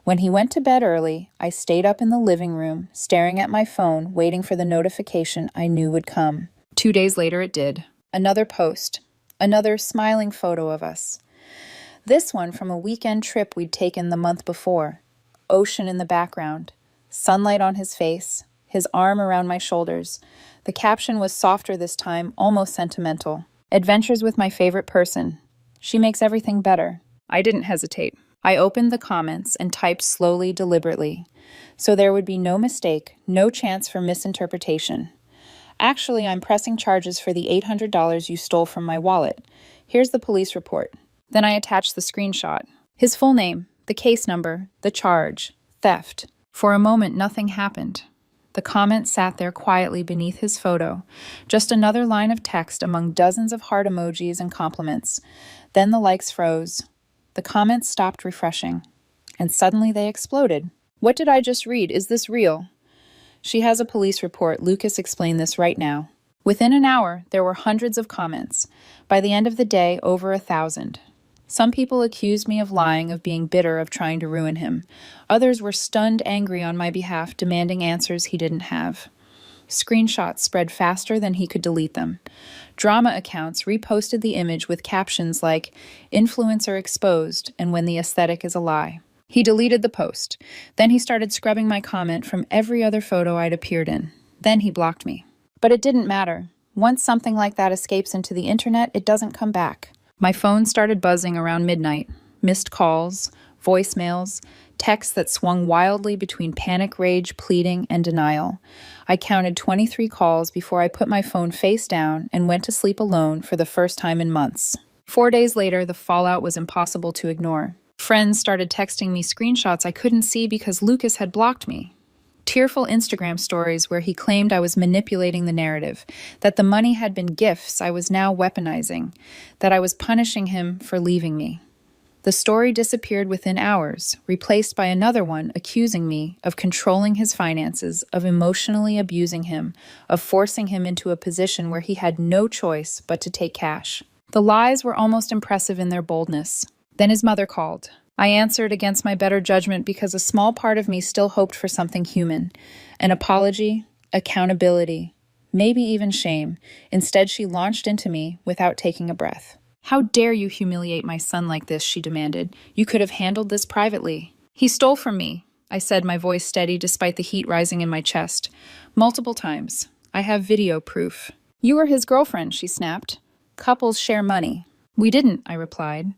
When he went to bed early, I stayed up in the living room, staring at my phone, waiting for the notification I knew would come. 2 days later, it did. Another post. Another smiling photo of us. This one from a weekend trip we'd taken the month before. Ocean in the background. Sunlight on his face. His arm around my shoulders. The caption was softer this time, almost sentimental. Adventures with my favorite person. She makes everything better. I didn't hesitate. I opened the comments and typed slowly, deliberately, so there would be no mistake, no chance for misinterpretation. Actually, I'm pressing charges for the $800 you stole from my wallet. Here's the police report. Then I attached the screenshot. His full name, the case number, the charge, theft. For a moment, nothing happened. The comment sat there quietly beneath his photo, just another line of text among dozens of heart emojis and compliments. Then the likes froze. The comments stopped refreshing, and suddenly they exploded. What did I just read? Is this real? She has a police report. Lucas explained this right now. Within an hour, there were hundreds of comments. By the end of the day, over 1,000. Some people accused me of lying, of being bitter, of trying to ruin him. Others were stunned, angry on my behalf, demanding answers he didn't have. Screenshots spread faster than he could delete them. Drama accounts reposted the image with captions like, "Influencer exposed," and "When the aesthetic is a lie." He deleted the post. Then he started scrubbing my comment from every other photo I'd appeared in. Then he blocked me. But it didn't matter. Once something like that escapes into the internet, it doesn't come back. My phone started buzzing around midnight. Missed calls, voicemails, texts that swung wildly between panic, rage, pleading, and denial. I counted 23 calls before I put my phone face down and went to sleep alone for the first time in months. 4 days later, the fallout was impossible to ignore. Friends started texting me screenshots I couldn't see because Lucas had blocked me. Tearful Instagram stories where he claimed I was manipulating the narrative, that the money had been gifts I was now weaponizing, that I was punishing him for leaving me. The story disappeared within hours, replaced by another one accusing me of controlling his finances, of emotionally abusing him, of forcing him into a position where he had no choice but to take cash. The lies were almost impressive in their boldness. Then his mother called. I answered against my better judgment because a small part of me still hoped for something human. An apology, accountability, maybe even shame. Instead, she launched into me without taking a breath. "How dare you humiliate my son like this?" she demanded. "You could have handled this privately." "He stole from me," I said, my voice steady despite the heat rising in my chest. "Multiple times. I have video proof." "You were his girlfriend," she snapped. "Couples share money." "We didn't," I replied.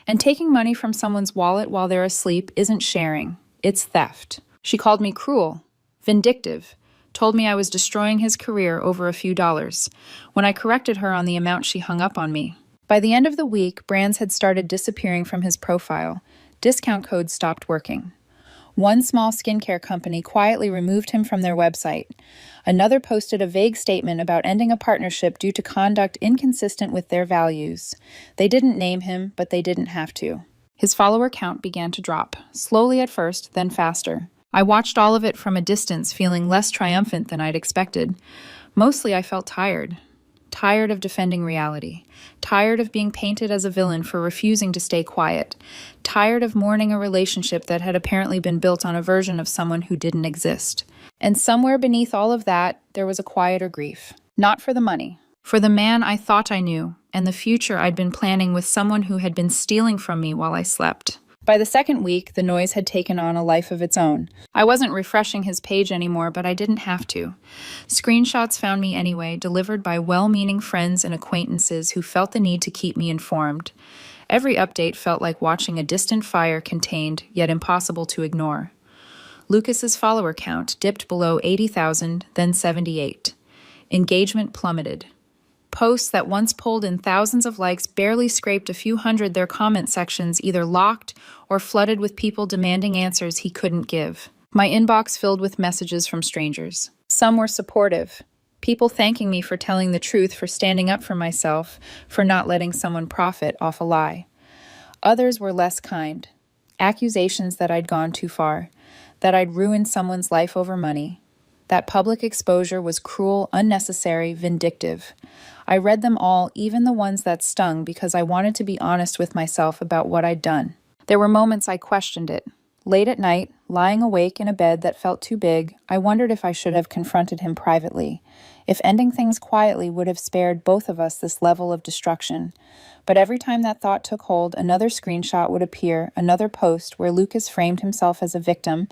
And taking money from someone's wallet while they're asleep isn't sharing. It's theft. She called me cruel, vindictive, told me I was destroying his career over a few dollars, when I corrected her on the amount she hung up on me. By the end of the week, brands had started disappearing from his profile. Discount codes stopped working. One small skincare company quietly removed him from their website. Another posted a vague statement about ending a partnership due to conduct inconsistent with their values. They didn't name him, but they didn't have to. His follower count began to drop, slowly at first, then faster. I watched all of it from a distance, feeling less triumphant than I'd expected. Mostly I felt tired. Tired of defending reality. Tired of being painted as a villain for refusing to stay quiet. Tired of mourning a relationship that had apparently been built on a version of someone who didn't exist. And somewhere beneath all of that, there was a quieter grief. Not for the money. For the man I thought I knew, and the future I'd been planning with someone who had been stealing from me while I slept. By the second week, the noise had taken on a life of its own. I wasn't refreshing his page anymore, but I didn't have to. Screenshots found me anyway, delivered by well-meaning friends and acquaintances who felt the need to keep me informed. Every update felt like watching a distant fire contained, yet impossible to ignore. Lucas's follower count dipped below 80,000, then 78. Engagement plummeted. Posts that once pulled in thousands of likes barely scraped a few hundred, their comment sections either locked or flooded with people demanding answers he couldn't give. My inbox filled with messages from strangers. Some were supportive. People thanking me for telling the truth, for standing up for myself, for not letting someone profit off a lie. Others were less kind. Accusations that I'd gone too far, that I'd ruined someone's life over money. That public exposure was cruel, unnecessary, vindictive. I read them all, even the ones that stung, because I wanted to be honest with myself about what I'd done. There were moments I questioned it. Late at night, lying awake in a bed that felt too big, I wondered if I should have confronted him privately, if ending things quietly would have spared both of us this level of destruction. But every time that thought took hold, another screenshot would appear, another post where Lucas framed himself as a victim,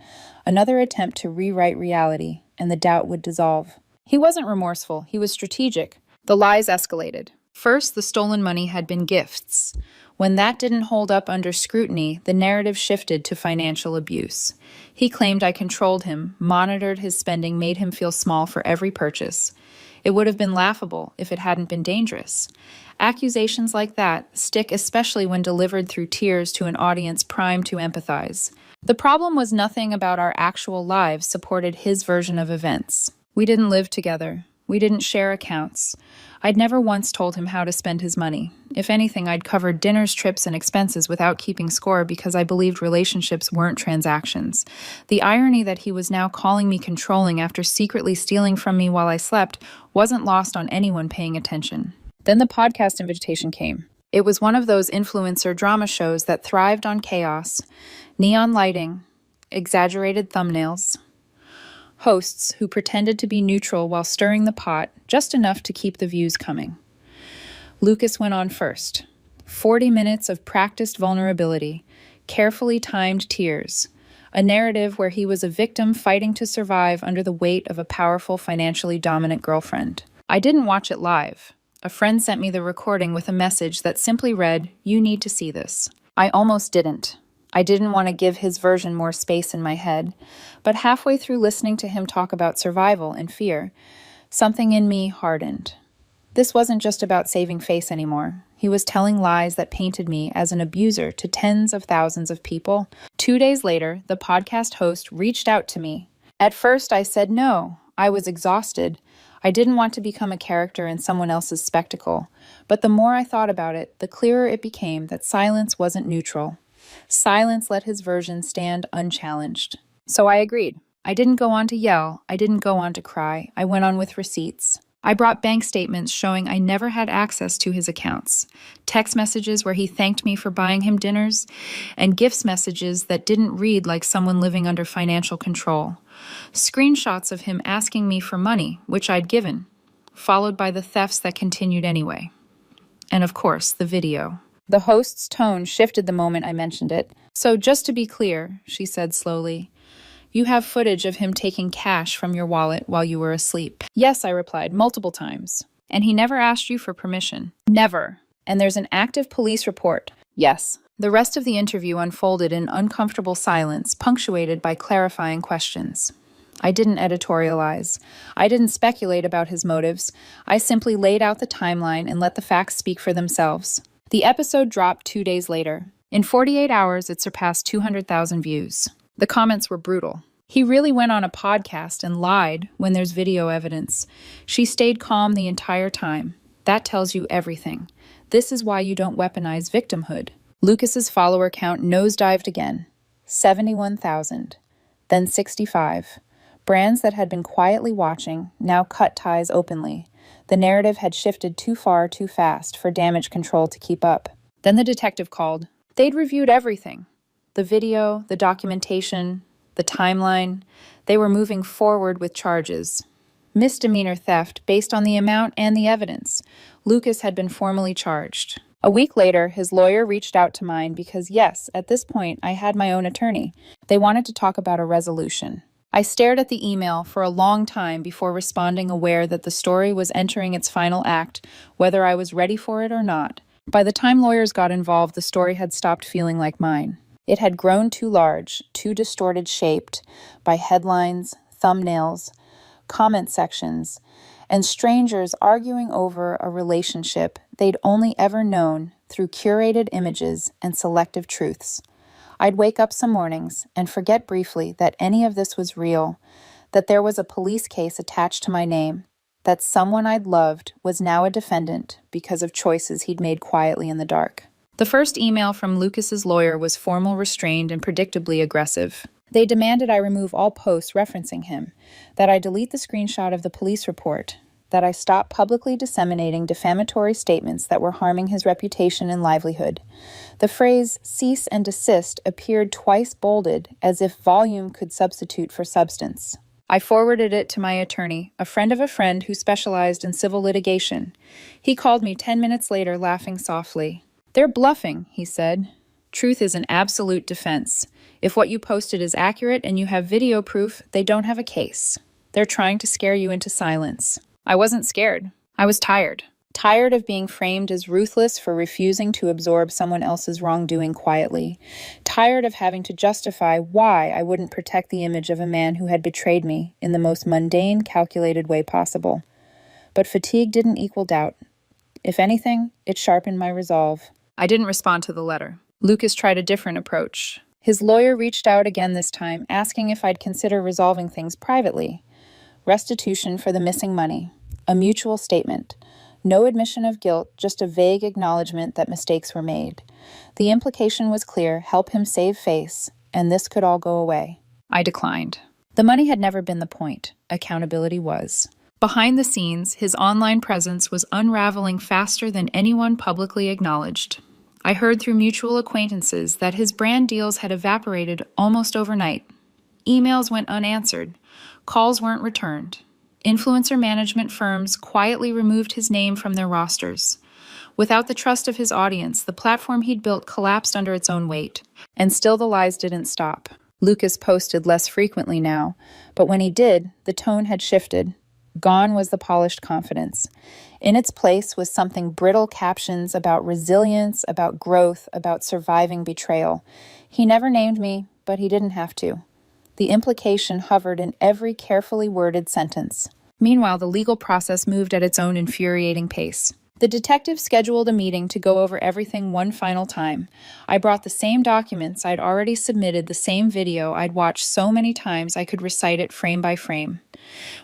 another attempt to rewrite reality, and the doubt would dissolve. He wasn't remorseful, he was strategic. The lies escalated. First, the stolen money had been gifts. When that didn't hold up under scrutiny, the narrative shifted to financial abuse. He claimed I controlled him, monitored his spending, made him feel small for every purchase. It would have been laughable if it hadn't been dangerous. Accusations like that stick especially when delivered through tears to an audience primed to empathize. The problem was nothing about our actual lives supported his version of events. We didn't live together. We didn't share accounts. I'd never once told him how to spend his money. If anything, I'd covered dinners, trips, and expenses without keeping score because I believed relationships weren't transactions. The irony that he was now calling me controlling after secretly stealing from me while I slept wasn't lost on anyone paying attention. Then the podcast invitation came. It was one of those influencer drama shows that thrived on chaos, neon lighting, exaggerated thumbnails, hosts who pretended to be neutral while stirring the pot just enough to keep the views coming. Lucas went on first. 40 minutes of practiced vulnerability, carefully timed tears, a narrative where he was a victim fighting to survive under the weight of a powerful, financially dominant girlfriend. I didn't watch it live. A friend sent me the recording with a message that simply read, "You need to see this." I almost didn't. I didn't want to give his version more space in my head, but halfway through listening to him talk about survival and fear, something in me hardened. This wasn't just about saving face anymore. He was telling lies that painted me as an abuser to tens of thousands of people. 2 days later, the podcast host reached out to me. At first, I said no. I was exhausted. I didn't want to become a character in someone else's spectacle. But the more I thought about it, the clearer it became that silence wasn't neutral. Silence let his version stand unchallenged. So I agreed. I didn't go on to yell. I didn't go on to cry. I went on with receipts. I brought bank statements showing I never had access to his accounts, text messages where he thanked me for buying him dinners, and gifts messages that didn't read like someone living under financial control. Screenshots of him asking me for money, which I'd given, followed by the thefts that continued anyway. And of course, the video. The host's tone shifted the moment I mentioned it. "So just to be clear," she said slowly, "you have footage of him taking cash from your wallet while you were asleep." "Yes," I replied, "multiple times." "And he never asked you for permission?" "Never." "And there's an active police report?" "Yes." The rest of the interview unfolded in uncomfortable silence, punctuated by clarifying questions. I didn't editorialize. I didn't speculate about his motives. I simply laid out the timeline and let the facts speak for themselves. The episode dropped 2 days later. In 48 hours, it surpassed 200,000 views. The comments were brutal. "He really went on a podcast and lied when there's video evidence. She stayed calm the entire time. That tells you everything. This is why you don't weaponize victimhood." Lucas's follower count nosedived again. 71,000. Then 65. Brands that had been quietly watching now cut ties openly. The narrative had shifted too far too fast for damage control to keep up. Then the detective called. They'd reviewed everything. The video, the documentation, the timeline. They were moving forward with charges. Misdemeanor theft based on the amount and the evidence. Lucas had been formally charged. A week later, his lawyer reached out to mine because, yes, at this point, I had my own attorney. They wanted to talk about a resolution. I stared at the email for a long time before responding, aware that the story was entering its final act, whether I was ready for it or not. By the time lawyers got involved, the story had stopped feeling like mine. It had grown too large, too distorted shaped by headlines, thumbnails, comment sections, and strangers arguing over a relationship they'd only ever known through curated images and selective truths. I'd wake up some mornings and forget briefly that any of this was real, that there was a police case attached to my name, that someone I'd loved was now a defendant because of choices he'd made quietly in the dark. The first email from Lucas's lawyer was formal, restrained, and predictably aggressive. They demanded I remove all posts referencing him, that I delete the screenshot of the police report, that I stop publicly disseminating defamatory statements that were harming his reputation and livelihood. The phrase cease and desist appeared twice bolded, as if volume could substitute for substance. I forwarded it to my attorney, a friend of a friend who specialized in civil litigation. He called me 10 minutes later, laughing softly. "They're bluffing," he said. "Truth is an absolute defense. If what you posted is accurate and you have video proof, they don't have a case. They're trying to scare you into silence." I wasn't scared. I was tired. Tired of being framed as ruthless for refusing to absorb someone else's wrongdoing quietly. Tired of having to justify why I wouldn't protect the image of a man who had betrayed me in the most mundane, calculated way possible. But fatigue didn't equal doubt. If anything, it sharpened my resolve. I didn't respond to the letter. Lucas tried a different approach. His lawyer reached out again this time, asking if I'd consider resolving things privately. Restitution for the missing money. A mutual statement. No admission of guilt, just a vague acknowledgement that mistakes were made. The implication was clear: help him save face, and this could all go away. I declined. The money had never been the point. Accountability was. Behind the scenes, his online presence was unraveling faster than anyone publicly acknowledged. I heard through mutual acquaintances that his brand deals had evaporated almost overnight. Emails went unanswered. Calls weren't returned. Influencer management firms quietly removed his name from their rosters. Without the trust of his audience, the platform he'd built collapsed under its own weight. And still the lies didn't stop. Lucas posted less frequently now, but when he did, the tone had shifted. Gone was the polished confidence. In its place was something brittle captions about resilience, about growth, about surviving betrayal. He never named me, but he didn't have to. The implication hovered in every carefully worded sentence. Meanwhile, the legal process moved at its own infuriating pace. The detective scheduled a meeting to go over everything one final time. I brought the same documents I'd already submitted, the same video I'd watched so many times I could recite it frame by frame.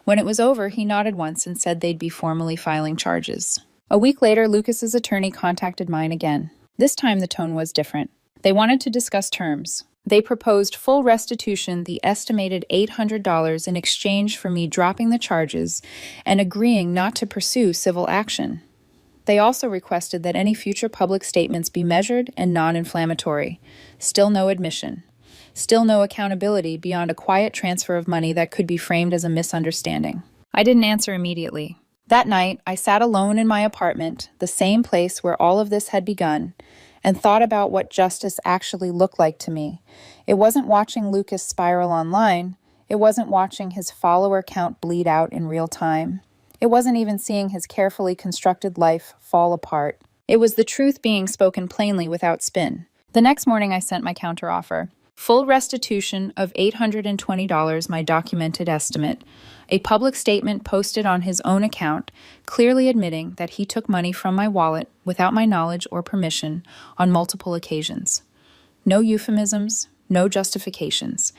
When it was over, he nodded once and said they'd be formally filing charges. A week later, Lucas's attorney contacted mine again. This time the tone was different. They wanted to discuss terms. They proposed full restitution, the estimated $800, in exchange for me dropping the charges and agreeing not to pursue civil action. They also requested that any future public statements be measured and non-inflammatory. Still no admission. Still no accountability beyond a quiet transfer of money that could be framed as a misunderstanding. I didn't answer immediately. That night, I sat alone in my apartment, the same place where all of this had begun, and thought about what justice actually looked like to me. It wasn't watching Lucas spiral online. It wasn't watching his follower count bleed out in real time. It wasn't even seeing his carefully constructed life fall apart. It was the truth being spoken plainly without spin. The next morning I sent my counteroffer. Full restitution of $820, my documented estimate. A public statement posted on his own account, clearly admitting that he took money from my wallet without my knowledge or permission on multiple occasions. No euphemisms, no justifications,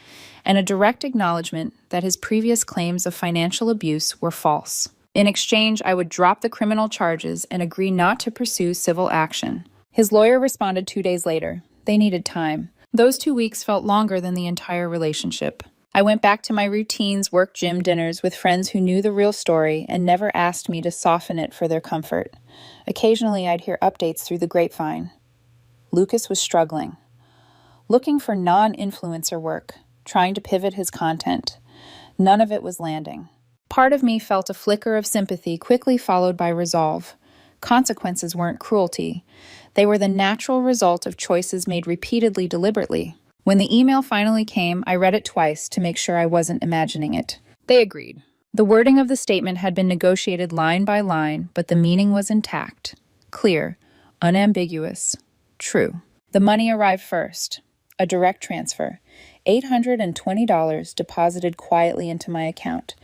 and a direct acknowledgement that his previous claims of financial abuse were false. In exchange, I would drop the criminal charges and agree not to pursue civil action. His lawyer responded 2 days later. They needed time. Those 2 weeks felt longer than the entire relationship. I went back to my routines, work, gym, dinners with friends who knew the real story and never asked me to soften it for their comfort. Occasionally, I'd hear updates through the grapevine. Lucas was struggling. Looking for non-influencer work, trying to pivot his content. None of it was landing. Part of me felt a flicker of sympathy, quickly followed by resolve. Consequences weren't cruelty. They were the natural result of choices made repeatedly, deliberately. When the email finally came, I read it twice to make sure I wasn't imagining it. They agreed. The wording of the statement had been negotiated line by line, but the meaning was intact. Clear, unambiguous, true. The money arrived first. A direct transfer. $820 deposited quietly into my account.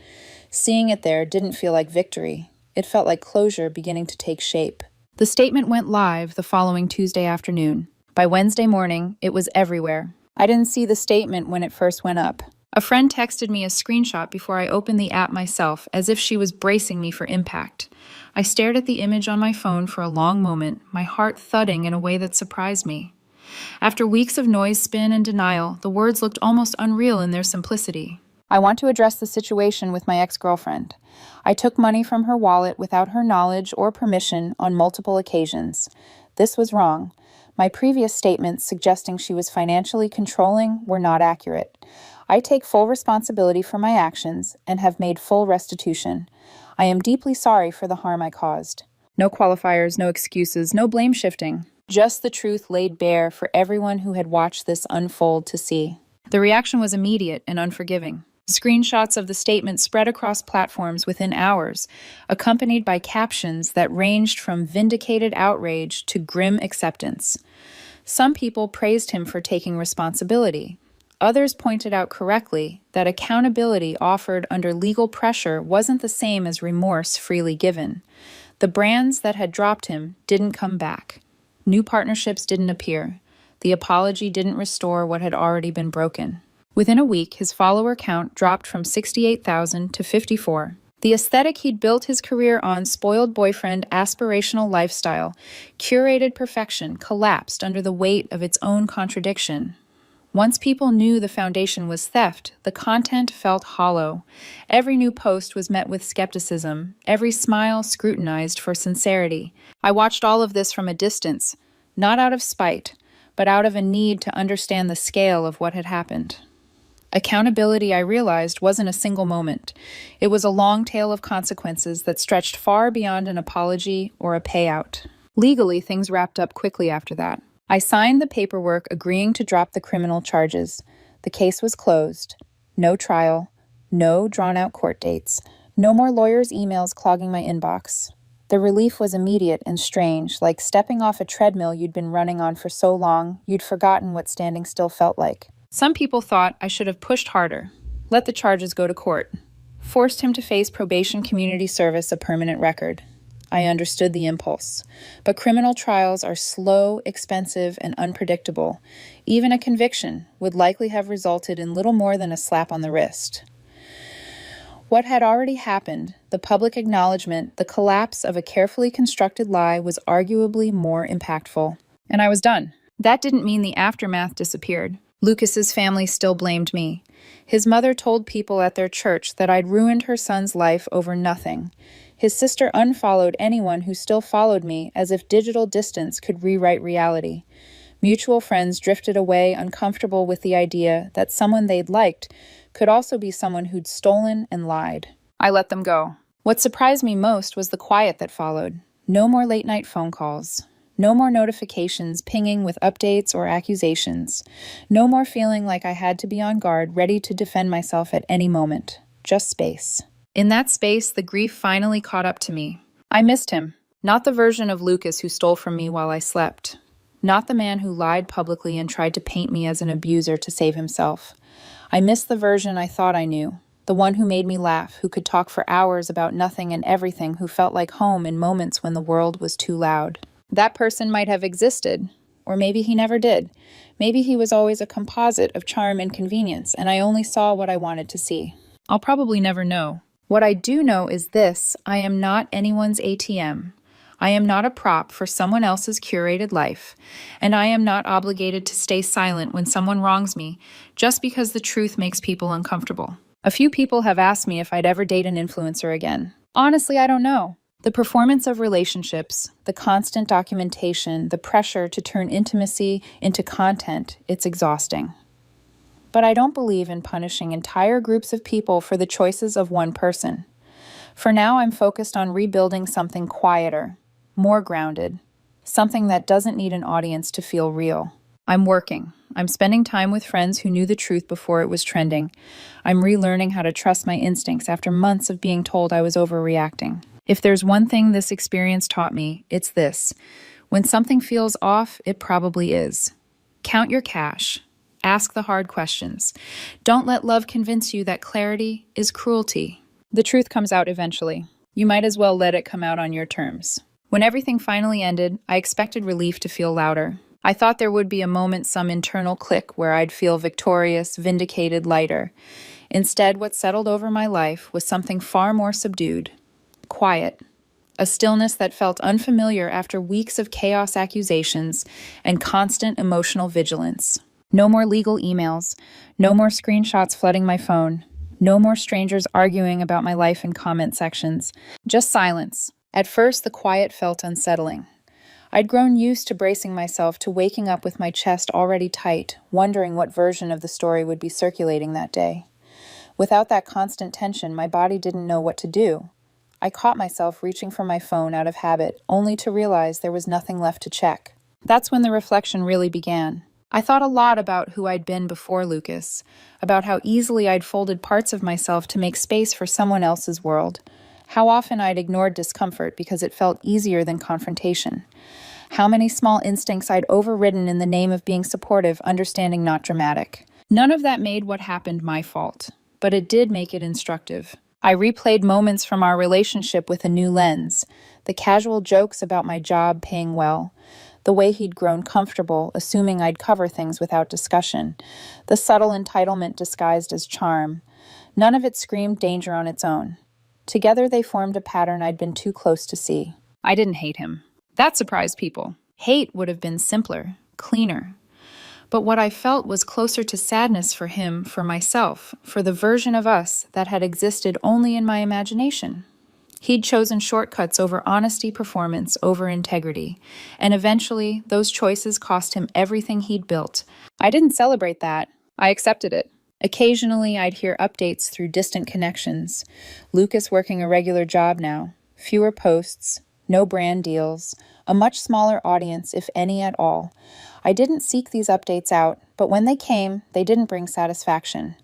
Seeing it there didn't feel like victory. It felt like closure beginning to take shape. The statement went live the following Tuesday afternoon. By Wednesday morning, it was everywhere. I didn't see the statement when it first went up. A friend texted me a screenshot before I opened the app myself, as if she was bracing me for impact. I stared at the image on my phone for a long moment, my heart thudding in a way that surprised me. After weeks of noise, spin, and denial, the words looked almost unreal in their simplicity. I want to address the situation with my ex-girlfriend. I took money from her wallet without her knowledge or permission on multiple occasions. This was wrong. My previous statements suggesting she was financially controlling were not accurate. I take full responsibility for my actions and have made full restitution. I am deeply sorry for the harm I caused. No qualifiers, no excuses, no blame shifting. Just the truth laid bare for everyone who had watched this unfold to see. The reaction was immediate and unforgiving. Screenshots of the statement spread across platforms within hours, accompanied by captions that ranged from vindicated outrage to grim acceptance. Some people praised him for taking responsibility. Others pointed out correctly that accountability offered under legal pressure wasn't the same as remorse freely given. The brands that had dropped him didn't come back. New partnerships didn't appear. The apology didn't restore what had already been broken. Within a week, his follower count dropped from 68,000 to 54. The aesthetic he'd built his career on, spoiled boyfriend, aspirational lifestyle, curated perfection, collapsed under the weight of its own contradiction. Once people knew the foundation was theft, the content felt hollow. Every new post was met with skepticism, every smile scrutinized for sincerity. I watched all of this from a distance, not out of spite, but out of a need to understand the scale of what had happened. Accountability, I realized, wasn't a single moment. It was a long tail of consequences that stretched far beyond an apology or a payout. Legally, things wrapped up quickly after that. I signed the paperwork agreeing to drop the criminal charges. The case was closed. No trial, no drawn-out court dates, no more lawyers' emails clogging my inbox. The relief was immediate and strange, like stepping off a treadmill you'd been running on for so long, you'd forgotten what standing still felt like. Some people thought I should have pushed harder, let the charges go to court, forced him to face probation community service, a permanent record. I understood the impulse. But criminal trials are slow, expensive, and unpredictable. Even a conviction would likely have resulted in little more than a slap on the wrist. What had already happened, the public acknowledgement, the collapse of a carefully constructed lie, was arguably more impactful. And I was done. That didn't mean the aftermath disappeared. Lucas's family still blamed me. His mother told people at their church that I'd ruined her son's life over nothing. His sister unfollowed anyone who still followed me, as if digital distance could rewrite reality. Mutual friends drifted away, uncomfortable with the idea that someone they'd liked could also be someone who'd stolen and lied. I let them go. What surprised me most was the quiet that followed. No more late-night phone calls. No more notifications pinging with updates or accusations. No more feeling like I had to be on guard, ready to defend myself at any moment. Just space. In that space, the grief finally caught up to me. I missed him. Not the version of Lucas who stole from me while I slept. Not the man who lied publicly and tried to paint me as an abuser to save himself. I missed the version I thought I knew. The one who made me laugh, who could talk for hours about nothing and everything, who felt like home in moments when the world was too loud. That person might have existed, or maybe he never did. Maybe he was always a composite of charm and convenience, and I only saw what I wanted to see. I'll probably never know. What I do know is this: I am not anyone's ATM. I am not a prop for someone else's curated life, and I am not obligated to stay silent when someone wrongs me just because the truth makes people uncomfortable. A few people have asked me if I'd ever date an influencer again. Honestly, I don't know. The performance of relationships, the constant documentation, the pressure to turn intimacy into content, it's exhausting. But I don't believe in punishing entire groups of people for the choices of one person. For now, I'm focused on rebuilding something quieter, more grounded, something that doesn't need an audience to feel real. I'm working. I'm spending time with friends who knew the truth before it was trending. I'm relearning how to trust my instincts after months of being told I was overreacting. If there's one thing this experience taught me, it's this: when something feels off, it probably is. Count your cash. Ask the hard questions. Don't let love convince you that clarity is cruelty. The truth comes out eventually. You might as well let it come out on your terms. When everything finally ended, I expected relief to feel louder. I thought there would be a moment, some internal click where I'd feel victorious, vindicated, lighter. Instead, what settled over my life was something far more subdued, quiet, a stillness that felt unfamiliar after weeks of chaos accusations and constant emotional vigilance. No more legal emails, no more screenshots flooding my phone, no more strangers arguing about my life in comment sections, just silence. At first, the quiet felt unsettling. I'd grown used to bracing myself to waking up with my chest already tight, wondering what version of the story would be circulating that day. Without that constant tension, my body didn't know what to do. I caught myself reaching for my phone out of habit, only to realize there was nothing left to check. That's when the reflection really began. I thought a lot about who I'd been before Lucas, about how easily I'd folded parts of myself to make space for someone else's world, how often I'd ignored discomfort because it felt easier than confrontation, how many small instincts I'd overridden in the name of being supportive, understanding, not dramatic. None of that made what happened my fault, but it did make it instructive. I replayed moments from our relationship with a new lens, the casual jokes about my job paying well, the way he'd grown comfortable, assuming I'd cover things without discussion, the subtle entitlement disguised as charm. None of it screamed danger on its own. Together they formed a pattern I'd been too close to see. I didn't hate him. That surprised people. Hate would have been simpler, cleaner. But what I felt was closer to sadness for him, for myself, for the version of us that had existed only in my imagination. He'd chosen shortcuts over honesty, performance, over integrity, and eventually those choices cost him everything he'd built. I didn't celebrate that. I accepted it. Occasionally, I'd hear updates through distant connections. Lucas working a regular job now, fewer posts, no brand deals, a much smaller audience, if any at all. I didn't seek these updates out, but when they came, they didn't bring satisfaction.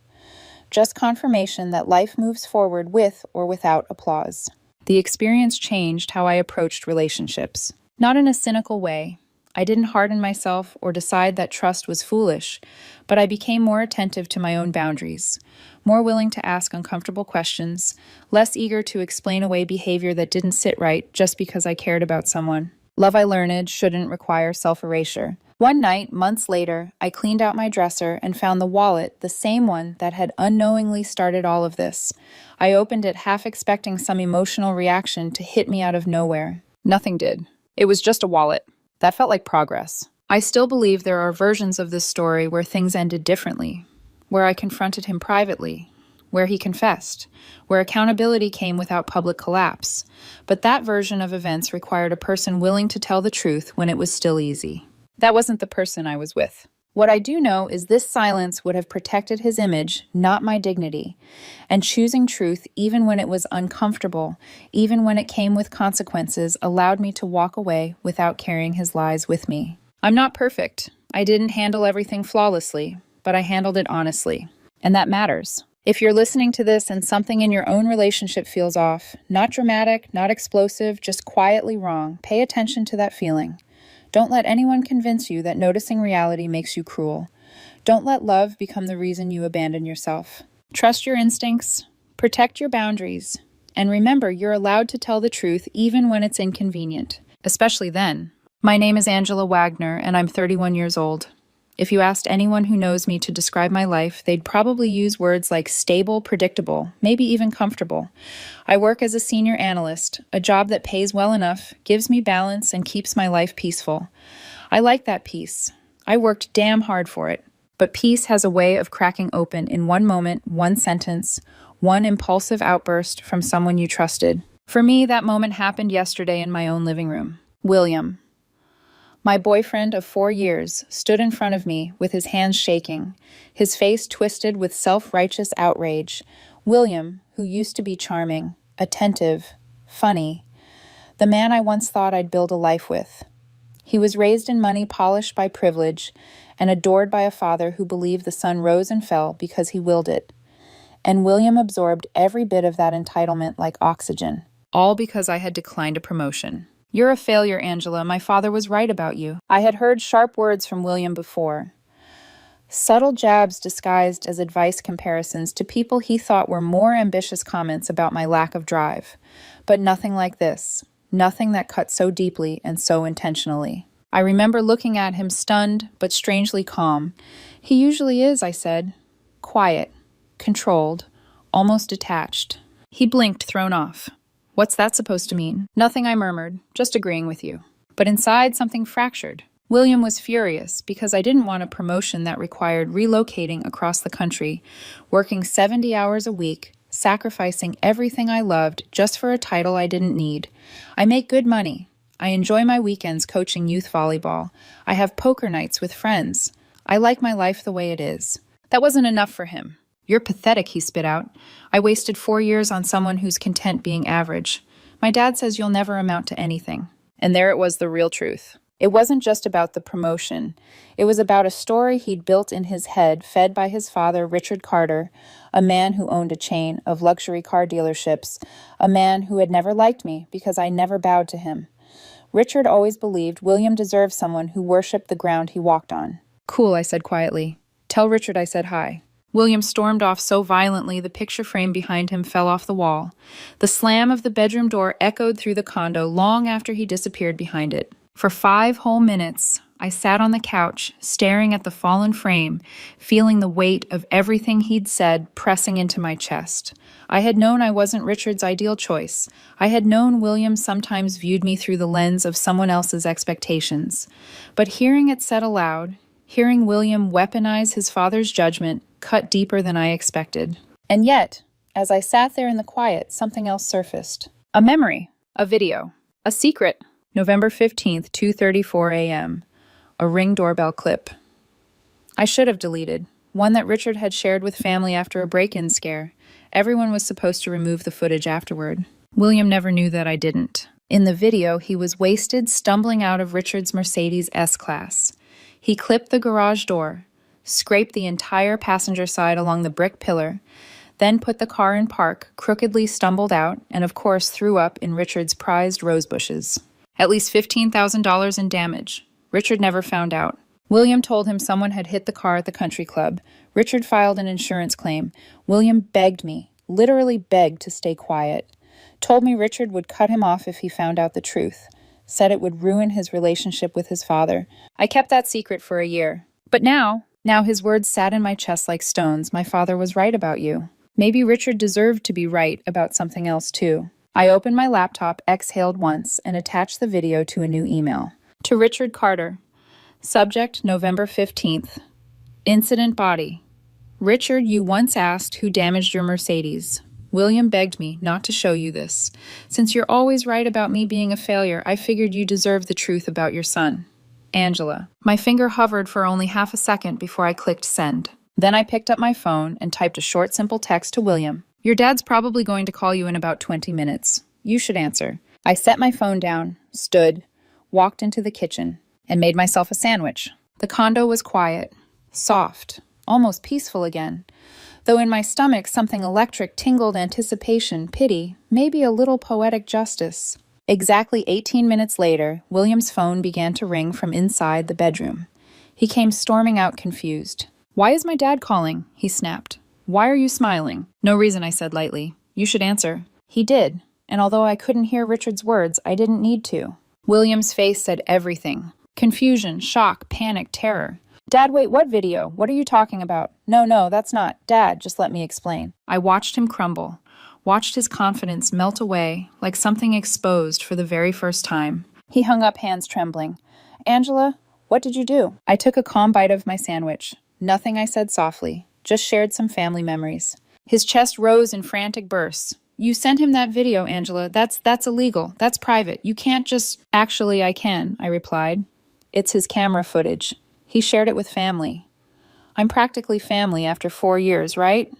Just confirmation that life moves forward with or without applause. The experience changed how I approached relationships. Not in a cynical way. I didn't harden myself or decide that trust was foolish, but I became more attentive to my own boundaries, more willing to ask uncomfortable questions, less eager to explain away behavior that didn't sit right just because I cared about someone. Love I learned shouldn't require self-erasure. One night, months later, I cleaned out my dresser and found the wallet, the same one that had unknowingly started all of this. I opened it half expecting some emotional reaction to hit me out of nowhere. Nothing did. It was just a wallet. That felt like progress. I still believe there are versions of this story where things ended differently, where I confronted him privately, where he confessed, where accountability came without public collapse. But that version of events required a person willing to tell the truth when it was still easy. That wasn't the person I was with. What I do know is this silence would have protected his image, not my dignity. And choosing truth, even when it was uncomfortable, even when it came with consequences, allowed me to walk away without carrying his lies with me. I'm not perfect. I didn't handle everything flawlessly, but I handled it honestly. And that matters. If you're listening to this and something in your own relationship feels off, not dramatic, not explosive, just quietly wrong, pay attention to that feeling. Don't let anyone convince you that noticing reality makes you cruel. Don't let love become the reason you abandon yourself. Trust your instincts, protect your boundaries, and remember you're allowed to tell the truth even when it's inconvenient, especially then. My name is Angela Wagner, and I'm 31 years old. If you asked anyone who knows me to describe my life, they'd probably use words like stable, predictable, maybe even comfortable. I work as a senior analyst, a job that pays well enough, gives me balance, and keeps my life peaceful. I like that peace. I worked damn hard for it. But peace has a way of cracking open in one moment, one sentence, one impulsive outburst from someone you trusted. For me, that moment happened yesterday in my own living room. William, my boyfriend of 4 years, stood in front of me with his hands shaking, his face twisted with self-righteous outrage. William, who used to be charming, attentive, funny, the man I once thought I'd build a life with. He was raised in money polished by privilege and adored by a father who believed the sun rose and fell because he willed it. And William absorbed every bit of that entitlement like oxygen, all because I had declined a promotion. You're a failure, Angela. My father was right about you. I had heard sharp words from William before. Subtle jabs disguised as advice comparisons to people he thought were more ambitious comments about my lack of drive. But nothing like this. Nothing that cut so deeply and so intentionally. I remember looking at him stunned but strangely calm. He usually is, I said. Quiet, controlled, almost detached. He blinked, thrown off. What's that supposed to mean? Nothing, I murmured, just agreeing with you. But inside, something fractured. William was furious because I didn't want a promotion that required relocating across the country, working 70 hours a week, sacrificing everything I loved just for a title I didn't need. I make good money. I enjoy my weekends coaching youth volleyball. I have poker nights with friends. I like my life the way it is. That wasn't enough for him. You're pathetic, he spit out. I wasted 4 years on someone who's content being average. My dad says you'll never amount to anything. And there it was, the real truth. It wasn't just about the promotion. It was about a story he'd built in his head, fed by his father, Richard Carter, a man who owned a chain of luxury car dealerships, a man who had never liked me because I never bowed to him. Richard always believed William deserved someone who worshipped the ground he walked on. Cool, I said quietly. Tell Richard I said hi. William stormed off so violently the picture frame behind him fell off the wall. The slam of the bedroom door echoed through the condo long after he disappeared behind it. For 5 whole minutes, I sat on the couch, staring at the fallen frame, feeling the weight of everything he'd said pressing into my chest. I had known I wasn't Richard's ideal choice. I had known William sometimes viewed me through the lens of someone else's expectations. But hearing it said aloud, hearing William weaponize his father's judgment, cut deeper than I expected. And yet, as I sat there in the quiet, something else surfaced. A memory, a video, a secret. November 15th, 2:34 a.m. A Ring doorbell clip. I should have deleted. One that Richard had shared with family after a break-in scare. Everyone was supposed to remove the footage afterward. William never knew that I didn't. In the video, he was wasted, stumbling out of Richard's Mercedes S-Class. He clipped the garage door, scraped the entire passenger side along the brick pillar, then put the car in park, crookedly stumbled out, and of course threw up in Richard's prized rose bushes. At least $15,000 in damage. Richard never found out. William told him someone had hit the car at the country club. Richard filed an insurance claim. William begged me, literally begged, to stay quiet. Told me Richard would cut him off if he found out the truth. Said it would ruin his relationship with his father. I kept that secret for a year. But now his words sat in my chest like stones. My father was right about you. Maybe Richard deserved to be right about something else too. I opened my laptop, exhaled once, and attached the video to a new email. To Richard Carter. Subject, November 15th. Incident body. Richard, you once asked who damaged your Mercedes. William begged me not to show you this. Since you're always right about me being a failure, I figured you deserved the truth about your son. Angela. My finger hovered for only half a second before I clicked send. Then I picked up my phone and typed a short, simple text to William. Your dad's probably going to call you in about 20 minutes. You should answer. I set my phone down, stood, walked into the kitchen, and made myself a sandwich. The condo was quiet, soft, almost peaceful again. Though in my stomach something electric tingled anticipation, pity, maybe a little poetic justice. Exactly 18 minutes later, William's phone began to ring from inside the bedroom. He came storming out confused. Why is my dad calling? He snapped. Why are you smiling? No reason, I said lightly. You should answer. He did, and although I couldn't hear Richard's words, I didn't need to. William's face said everything. Confusion, shock, panic, terror. Dad, wait, what video? What are you talking about? No, that's not. Dad, just let me explain. I watched him crumble, watched his confidence melt away like something exposed for the very first time. He hung up, hands trembling. Angela, what did you do? I took a calm bite of my sandwich. Nothing, I said softly. Just shared some family memories. His chest rose in frantic bursts. You sent him that video, Angela. That's illegal. That's private. You can't just... Actually, I can, I replied. It's his camera footage. He shared it with family. I'm practically family after 4 years, right?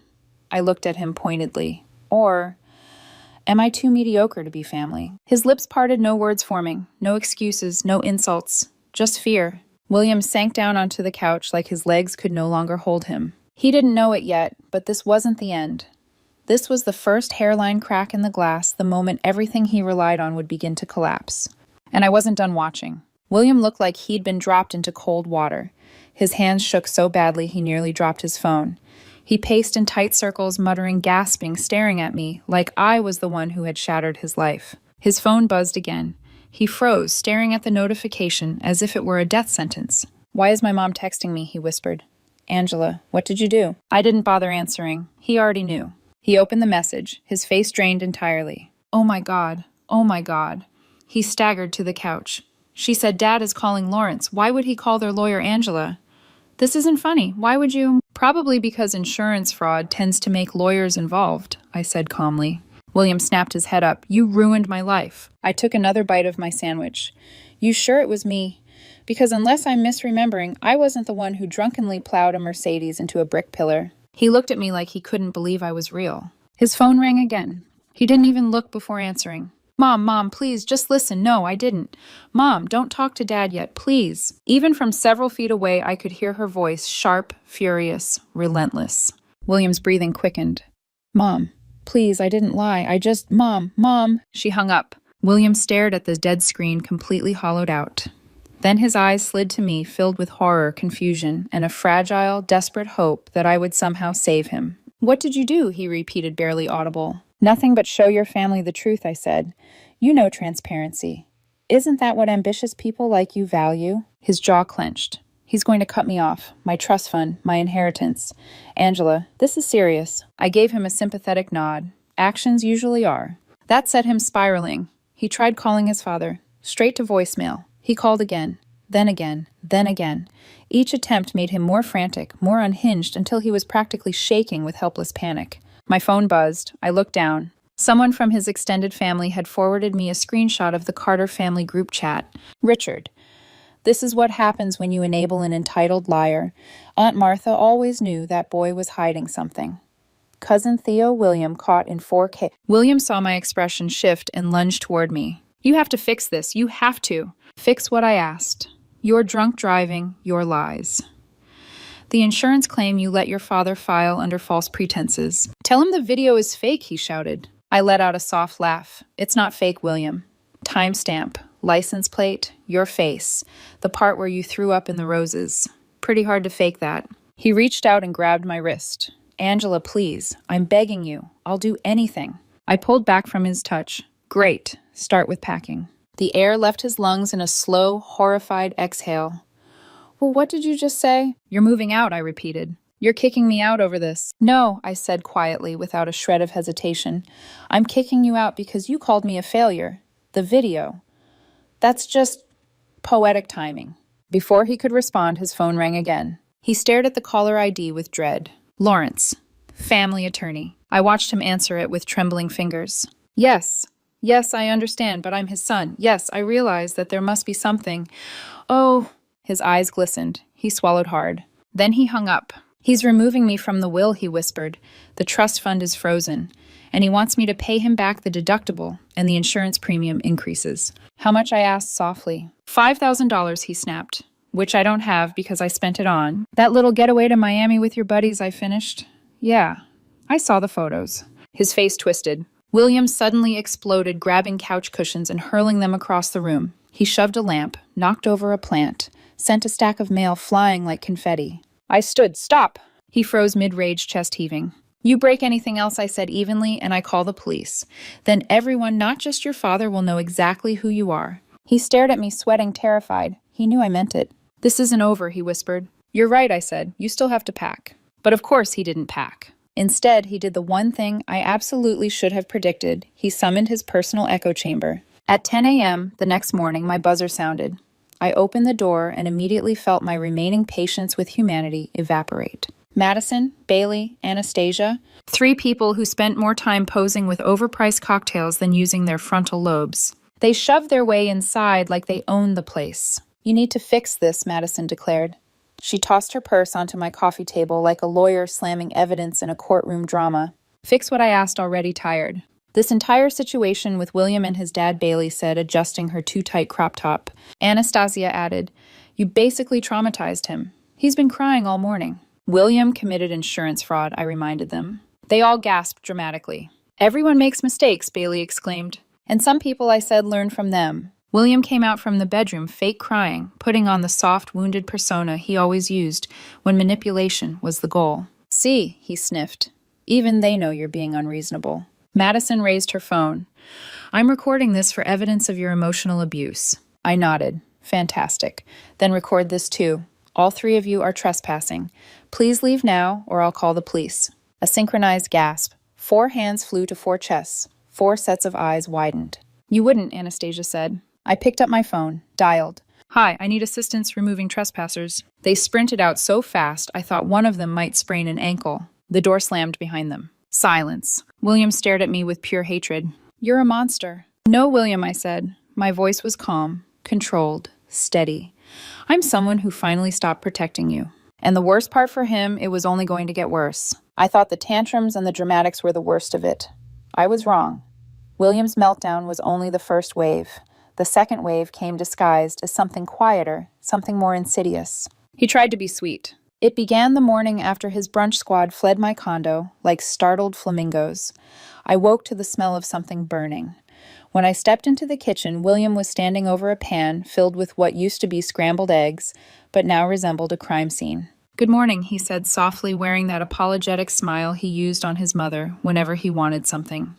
I looked at him pointedly. Or am I too mediocre to be family? His lips parted, no words forming. No excuses, no insults. Just fear. William sank down onto the couch like his legs could no longer hold him. He didn't know it yet, but this wasn't the end. This was the first hairline crack in the glass, the moment everything he relied on would begin to collapse. And I wasn't done watching. William looked like he'd been dropped into cold water. His hands shook so badly he nearly dropped his phone. He paced in tight circles, muttering, gasping, staring at me, like I was the one who had shattered his life. His phone buzzed again. He froze, staring at the notification as if it were a death sentence. "Why is my mom texting me?" he whispered. "Angela, what did you do?" I didn't bother answering. He already knew. He opened the message, his face drained entirely. "Oh my God. Oh my God." He staggered to the couch. "She said Dad is calling Lawrence. Why would he call their lawyer Angela?" "This isn't funny. Why would you?" "Probably because insurance fraud tends to make lawyers involved," I said calmly. William snapped his head up. "You ruined my life." I took another bite of my sandwich. "You sure it was me? Because unless I'm misremembering, I wasn't the one who drunkenly plowed a Mercedes into a brick pillar." He looked at me like he couldn't believe I was real. His phone rang again. He didn't even look before answering. Mom, please, just listen. No, I didn't. Mom, don't talk to Dad yet, please." Even from several feet away, I could hear her voice, sharp, furious, relentless. William's breathing quickened. "Mom, please, I didn't lie. Mom. She hung up. William stared at the dead screen, completely hollowed out. Then his eyes slid to me, filled with horror, confusion, and a fragile, desperate hope that I would somehow save him. "What did you do?" he repeated, barely audible. "Nothing but show your family the truth," I said. "You know transparency. Isn't that what ambitious people like you value?" His jaw clenched. "He's going to cut me off. My trust fund, my inheritance. Angela, this is serious." I gave him a sympathetic nod. Actions usually are. That set him spiraling. He tried calling his father. Straight to voicemail. He called again. Then again. Then again. Each attempt made him more frantic, more unhinged, until he was practically shaking with helpless panic. My phone buzzed. I looked down. Someone from his extended family had forwarded me a screenshot of the Carter family group chat. "Richard, this is what happens when you enable an entitled liar. Aunt Martha always knew that boy was hiding something. Cousin Theo William caught in 4K." William saw my expression shift and lunged toward me. "You have to fix this. You have to." "Fix what I asked. Your drunk driving, your lies. The insurance claim you let your father file under false pretenses." "Tell him the video is fake," he shouted. I let out a soft laugh. "It's not fake, William. Timestamp, license plate, your face, the part where you threw up in the roses. Pretty hard to fake that." He reached out and grabbed my wrist. "Angela, please. I'm begging you. I'll do anything." I pulled back from his touch. "Great. Start with packing." The air left his lungs in a slow, horrified exhale. "Well, what did you just say?" "You're moving out," I repeated. "You're kicking me out over this." "No," I said quietly, without a shred of hesitation. "I'm kicking you out because you called me a failure. The video. That's just poetic timing." Before he could respond, his phone rang again. He stared at the caller ID with dread. "Lawrence, family attorney." I watched him answer it with trembling fingers. Yes, I understand, but I'm his son. Yes, I realize that there must be something. Oh." His eyes glistened. He swallowed hard. Then he hung up. "He's removing me from the will," he whispered. "The trust fund is frozen, and he wants me to pay him back the deductible, and the insurance premium increases." "How much?" I asked softly. $5,000, he snapped. "Which I don't have because I spent it on." "That little getaway to Miami with your buddies," I finished. "Yeah, I saw the photos." His face twisted. William suddenly exploded, grabbing couch cushions and hurling them across the room. He shoved a lamp, knocked over a plant, sent a stack of mail flying like confetti. I stood. "Stop!" He froze mid-rage, chest heaving. "You break anything else," I said evenly, "and I call the police. Then everyone, not just your father, will know exactly who you are." He stared at me, sweating, terrified. He knew I meant it. "This isn't over," he whispered. "You're right," I said. "You still have to pack." But of course he didn't pack. Instead, he did the one thing I absolutely should have predicted. He summoned his personal echo chamber. At 10 a.m. the next morning, my buzzer sounded. I opened the door and immediately felt my remaining patience with humanity evaporate. Madison, Bailey, Anastasia, 3 people who spent more time posing with overpriced cocktails than using their frontal lobes. They shoved their way inside like they owned the place. "You need to fix this," Madison declared. She tossed her purse onto my coffee table like a lawyer slamming evidence in a courtroom drama. "Fix what I asked, already tired." This entire situation with William and his dad, Bailey said, adjusting her too tight crop top. Anastasia added, "You basically traumatized him. He's been crying all morning." "William committed insurance fraud," I reminded them. They all gasped dramatically. "Everyone makes mistakes," Bailey exclaimed. "And some people," I said, "learn from them." William came out from the bedroom, fake crying, putting on the soft, wounded persona he always used when manipulation was the goal. "See," he sniffed. "Even they know you're being unreasonable." Madison raised her phone. I'm recording this for evidence of your emotional abuse. I nodded. Fantastic. Then record this too. All three of you are trespassing. Please leave now, or I'll call the police. A synchronized gasp. 4 hands flew to 4 chests. 4 sets of eyes widened. You wouldn't, Anastasia said. I picked up my phone, dialed. Hi, I need assistance removing trespassers. They sprinted out so fast, I thought one of them might sprain an ankle. The door slammed behind them. Silence. William stared at me with pure hatred. You're a monster. No, William, I said. My voice was calm, controlled, steady. I'm someone who finally stopped protecting you. And the worst part for him, it was only going to get worse. I thought the tantrums and the dramatics were the worst of it. I was wrong. William's meltdown was only the first wave. The second wave came disguised as something quieter, something more insidious. He tried to be sweet. It began the morning after his brunch squad fled my condo, like startled flamingos. I woke to the smell of something burning. When I stepped into the kitchen, William was standing over a pan filled with what used to be scrambled eggs, but now resembled a crime scene. Good morning, he said softly, wearing that apologetic smile he used on his mother whenever he wanted something.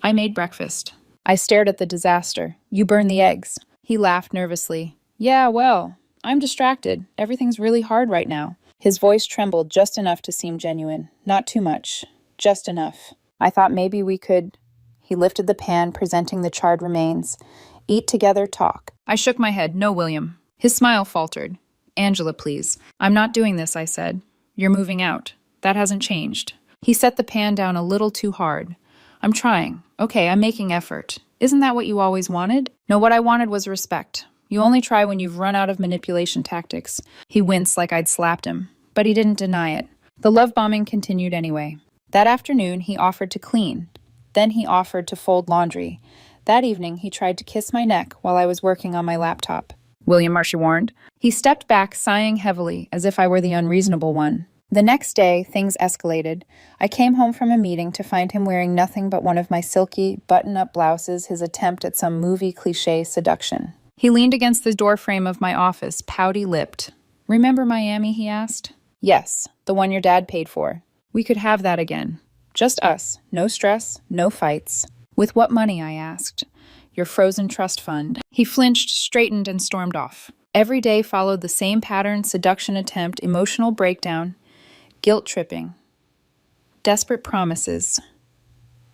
I made breakfast. I stared at the disaster. You burned the eggs. He laughed nervously. Yeah, well, I'm distracted. Everything's really hard right now. His voice trembled just enough to seem genuine. Not too much. Just enough. I thought maybe we could... He lifted the pan, presenting the charred remains. Eat together, talk. I shook my head. No, William. His smile faltered. Angela, please. I'm not doing this, I said. You're moving out. That hasn't changed. He set the pan down a little too hard. I'm trying. Okay, I'm making effort. Isn't that what you always wanted? No, what I wanted was respect. You only try when you've run out of manipulation tactics. He winced like I'd slapped him, but he didn't deny it. The love bombing continued anyway. That afternoon, he offered to clean. Then he offered to fold laundry. That evening, he tried to kiss my neck while I was working on my laptop. William, Marcia warned. He stepped back, sighing heavily, as if I were the unreasonable one. The next day, things escalated. I came home from a meeting to find him wearing nothing but one of my silky, button-up blouses, his attempt at some movie cliché seduction. He leaned against the doorframe of my office, pouty-lipped. Remember Miami, he asked. Yes, the one your dad paid for. We could have that again. Just us. No stress, no fights. With what money, I asked. Your frozen trust fund. He flinched, straightened, and stormed off. Every day followed the same pattern: seduction attempt, emotional breakdown, guilt-tripping, desperate promises,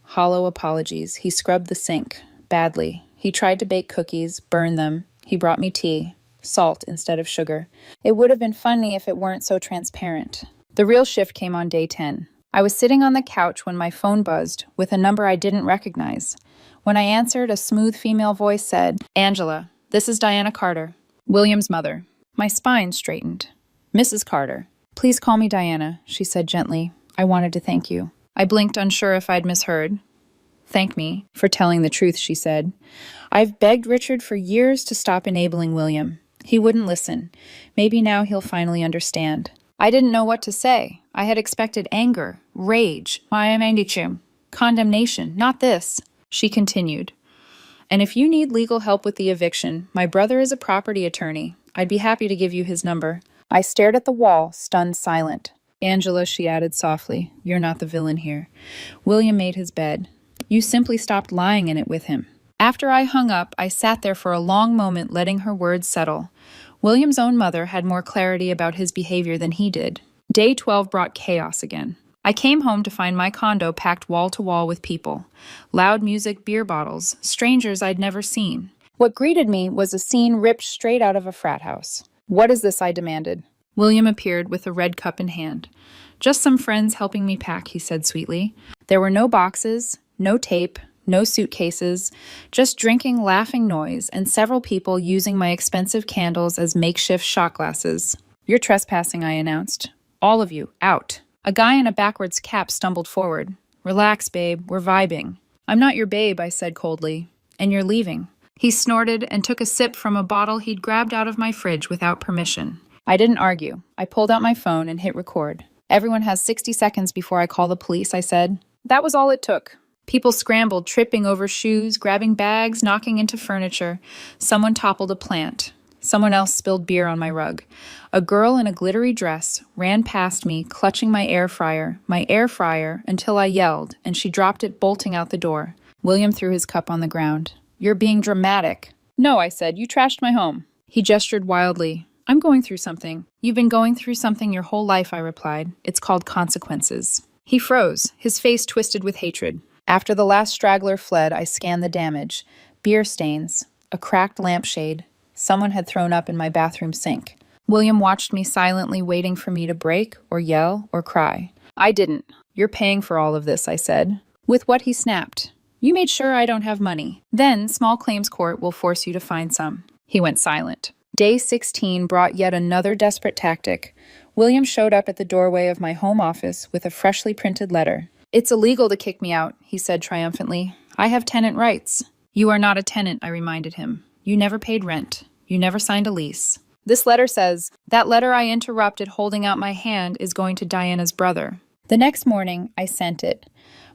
hollow apologies. He scrubbed the sink, badly. He tried to bake cookies, burn them. He brought me tea, salt instead of sugar. It would have been funny if it weren't so transparent. The real shift came on day 10. I was sitting on the couch when my phone buzzed with a number I didn't recognize. When I answered, a smooth female voice said, Angela, this is Diana Carter, William's mother. My spine straightened. Mrs. Carter. Please call me Diana, she said gently. I wanted to thank you. I blinked, unsure if I'd misheard. Thank me for telling the truth, she said. I've begged Richard for years to stop enabling William. He wouldn't listen. Maybe now he'll finally understand. I didn't know what to say. I had expected anger, rage, condemnation, not this. She continued. And if you need legal help with the eviction, my brother is a property attorney. I'd be happy to give you his number. I stared at the wall, stunned silent. Angela, she added softly, you're not the villain here. William made his bed. You simply stopped lying in it with him. After I hung up, I sat there for a long moment, letting her words settle. William's own mother had more clarity about his behavior than he did. Day 12 brought chaos again. I came home to find my condo packed wall to wall with people. Loud music, beer bottles, strangers I'd never seen. What greeted me was a scene ripped straight out of a frat house. What is this? I demanded. William appeared with a red cup in hand. Just some friends helping me pack, he said sweetly. There were no boxes, no tape, no suitcases, just drinking, laughing noise, and several people using my expensive candles as makeshift shot glasses. You're trespassing, I announced. All of you, out. A guy in a backwards cap stumbled forward. Relax, babe, we're vibing. I'm not your babe, I said coldly. And you're leaving. He snorted and took a sip from a bottle he'd grabbed out of my fridge without permission. I didn't argue. I pulled out my phone and hit record. Everyone has 60 seconds before I call the police, I said. That was all it took. People scrambled, tripping over shoes, grabbing bags, knocking into furniture. Someone toppled a plant. Someone else spilled beer on my rug. A girl in a glittery dress ran past me, clutching my air fryer, until I yelled, and she dropped it, bolting out the door. William threw his cup on the ground. You're being dramatic. No, I said, you trashed my home. He gestured wildly. I'm going through something. You've been going through something your whole life, I replied. It's called consequences. He froze, his face twisted with hatred. After the last straggler fled, I scanned the damage. Beer stains, a cracked lampshade. Someone had thrown up in my bathroom sink. William watched me silently, waiting for me to break or yell or cry. I didn't. You're paying for all of this, I said. With what, he snapped. You made sure I don't have money. Then small claims court will force you to find some. He went silent. Day 16 brought yet another desperate tactic. William showed up at the doorway of my home office with a freshly printed letter. It's illegal to kick me out, he said triumphantly. I have tenant rights. You are not a tenant, I reminded him. You never paid rent. You never signed a lease. This letter says, that letter I interrupted holding out my hand is going to Diana's brother. The next morning, I sent it.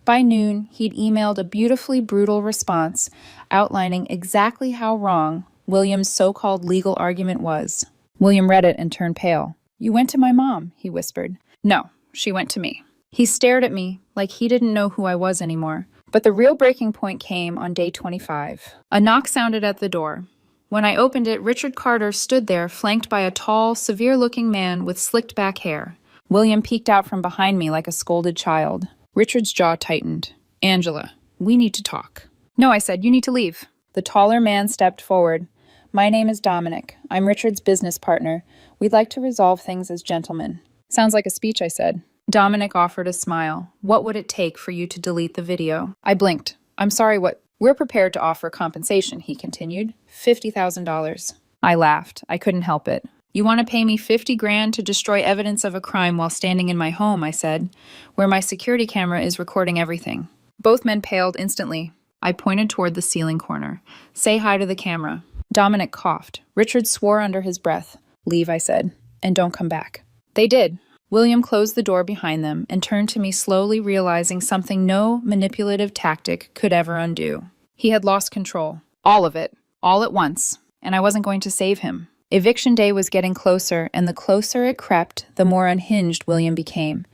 By noon, he'd emailed a beautifully brutal response outlining exactly how wrong William's so-called legal argument was. William read it and turned pale. You went to my mom, he whispered. No, she went to me. He stared at me like he didn't know who I was anymore. But the real breaking point came on day 25. A knock sounded at the door. When I opened it, Richard Carter stood there, flanked by a tall, severe-looking man with slicked-back hair. William peeked out from behind me like a scolded child. Richard's jaw tightened. Angela, we need to talk. No, I said, you need to leave. The taller man stepped forward. My name is Dominic. I'm Richard's business partner. We'd like to resolve things as gentlemen. Sounds like a speech, I said. Dominic offered a smile. What would it take for you to delete the video? I blinked. I'm sorry, what? We're prepared to offer compensation, he continued. $50,000. I laughed. I couldn't help it. You want to pay me $50,000 to destroy evidence of a crime while standing in my home, I said, where my security camera is recording everything. Both men paled instantly. I pointed toward the ceiling corner. Say hi to the camera. Dominic coughed. Richard swore under his breath. Leave, I said, and don't come back. They did. William closed the door behind them and turned to me slowly, realizing something no manipulative tactic could ever undo. He had lost control. All of it. All at once. And I wasn't going to save him. Eviction day was getting closer, and the closer it crept, the more unhinged William became.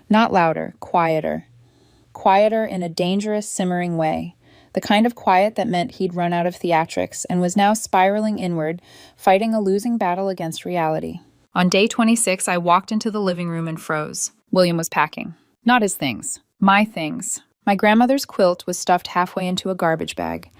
Not louder, quieter. Quieter in a dangerous, simmering way. The kind of quiet that meant he'd run out of theatrics and was now spiraling inward, fighting a losing battle against reality. On day 26, I walked into the living room and froze. William was packing. Not his things. My things. My grandmother's quilt was stuffed halfway into a garbage bag.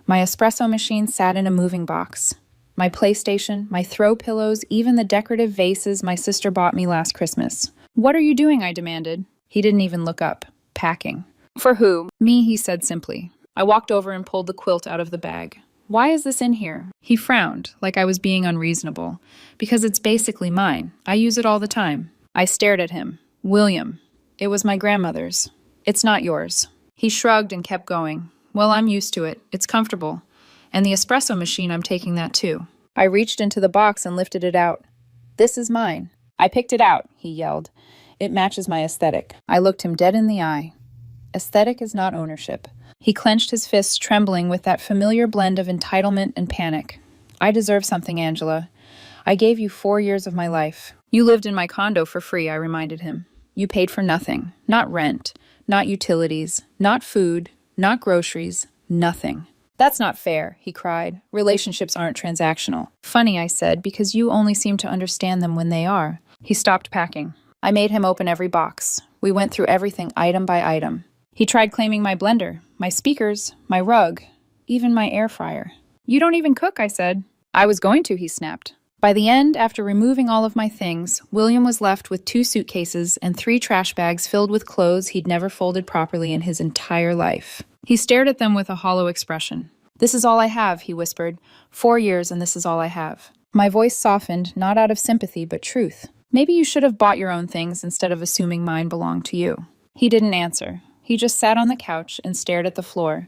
My espresso machine sat in a moving box. My PlayStation, my throw pillows, even the decorative vases my sister bought me last Christmas. What are you doing? I demanded. He didn't even look up. Packing. For who? Me, he said simply. I walked over and pulled the quilt out of the bag. Why is this in here? He frowned, like I was being unreasonable. Because it's basically mine. I use it all the time. I stared at him. William. It was my grandmother's. It's not yours. He shrugged and kept going. Well, I'm used to it. It's comfortable. And the espresso machine, I'm taking that too. I reached into the box and lifted it out. This is mine. I picked it out, he yelled. It matches my aesthetic. I looked him dead in the eye. Aesthetic is not ownership. He clenched his fists, trembling with that familiar blend of entitlement and panic. I deserve something, Angela. I gave you 4 years of my life. You lived in my condo for free, I reminded him. You paid for nothing. Not rent, not utilities, not food, not groceries, nothing. That's not fair, he cried. Relationships aren't transactional. Funny, I said, because you only seem to understand them when they are. He stopped packing. I made him open every box. We went through everything item by item. He tried claiming my blender, my speakers, my rug, even my air fryer. You don't even cook, I said. I was going to, he snapped. By the end, after removing all of my things, William was left with 2 suitcases and 3 trash bags filled with clothes he'd never folded properly in his entire life. He stared at them with a hollow expression. This is all I have, he whispered. 4 years and this is all I have. My voice softened, not out of sympathy, but truth. Maybe you should have bought your own things instead of assuming mine belonged to you. He didn't answer. He just sat on the couch and stared at the floor.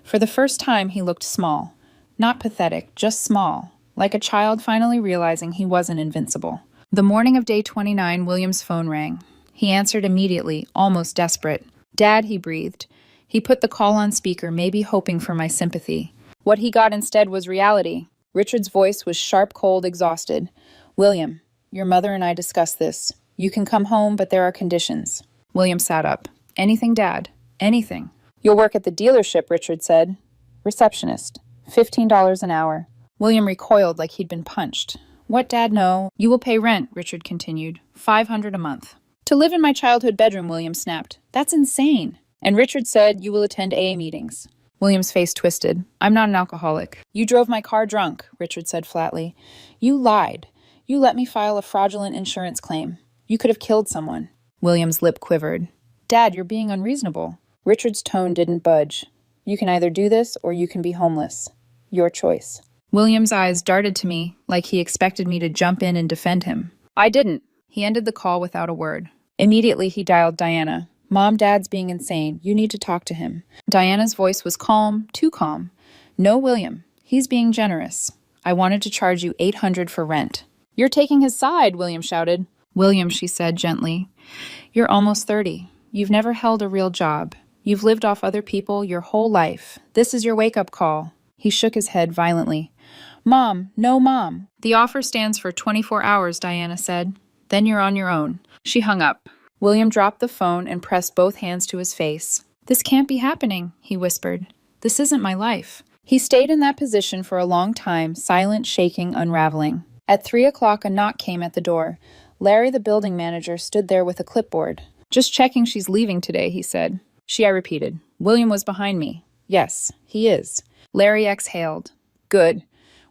For the first time, he looked small. Not pathetic, just small, like a child finally realizing he wasn't invincible. The morning of day 29, William's phone rang. He answered immediately, almost desperate. Dad, he breathed. He put the call on speaker, maybe hoping for my sympathy. What he got instead was reality. Richard's voice was sharp, cold, exhausted. William, your mother and I discussed this. You can come home, but there are conditions. William sat up. Anything, Dad. Anything. You'll work at the dealership, Richard said. Receptionist. $15 an hour. William recoiled like he'd been punched. What, Dad? No. You will pay rent, Richard continued. $500 a month. To live in my childhood bedroom, William snapped. That's insane. And Richard said, you will attend AA meetings. William's face twisted. I'm not an alcoholic. You drove my car drunk, Richard said flatly. You lied. You let me file a fraudulent insurance claim. You could have killed someone. William's lip quivered. Dad, you're being unreasonable. Richard's tone didn't budge. You can either do this or you can be homeless. Your choice. William's eyes darted to me like he expected me to jump in and defend him. I didn't. He ended the call without a word. Immediately he dialed Diana. Mom, Dad's being insane. You need to talk to him. Diana's voice was calm, too calm. No, William. He's being generous. I wanted to charge you $800 for rent. You're taking his side, William shouted. William, she said gently, you're almost 30. You've never held a real job. You've lived off other people your whole life. This is your wake-up call. He shook his head violently. Mom, no, Mom. The offer stands for 24 hours, Diana said. Then you're on your own. She hung up. William dropped the phone and pressed both hands to his face. This can't be happening, he whispered. This isn't my life. He stayed in that position for a long time, silent, shaking, unraveling. At 3 o'clock, a knock came at the door. Larry, the building manager, stood there with a clipboard. Just checking she's leaving today, he said. I repeated. William was behind me. Yes, he is. Larry exhaled. Good.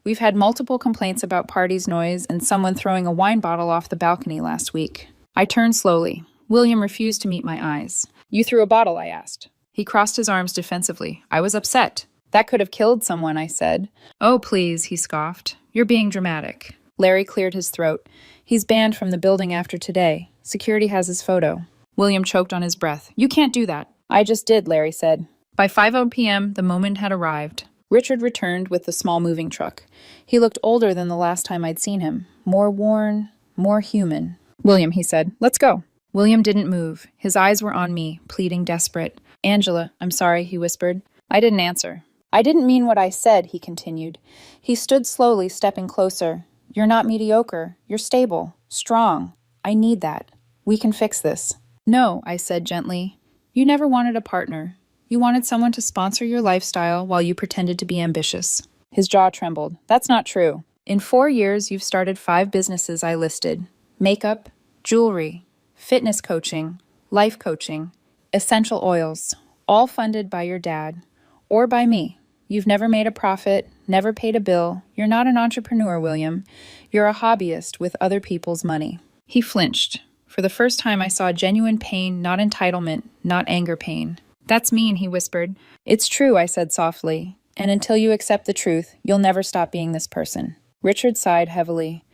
We've had multiple complaints about party's noise and someone throwing a wine bottle off the balcony last week. I turned slowly. William refused to meet my eyes. You threw a bottle, I asked. He crossed his arms defensively. I was upset. That could have killed someone, I said. Oh, please, he scoffed. You're being dramatic. Larry cleared his throat. He's banned from the building after today. Security has his photo. William choked on his breath. You can't do that. I just did, Larry said. By 5 p.m., the moment had arrived. Richard returned with the small moving truck. He looked older than the last time I'd seen him. More worn, more human. William, he said, let's go. William didn't move. His eyes were on me, pleading desperate. Angela, I'm sorry, he whispered. I didn't answer. I didn't mean what I said, he continued. He stood slowly, stepping closer. You're not mediocre. You're stable, strong. I need that. We can fix this. No, I said gently. You never wanted a partner. You wanted someone to sponsor your lifestyle while you pretended to be ambitious. His jaw trembled. That's not true. In 4 years, you've started 5 businesses I listed. Makeup, jewelry, fitness coaching, life coaching, essential oils, all funded by your dad or by me. You've never made a profit, never paid a bill. You're not an entrepreneur, William. You're a hobbyist with other people's money. He flinched. For the first time, I saw genuine pain, not entitlement, not anger pain. That's mean, he whispered. It's true, I said softly. And until you accept the truth, you'll never stop being this person. Richard sighed heavily.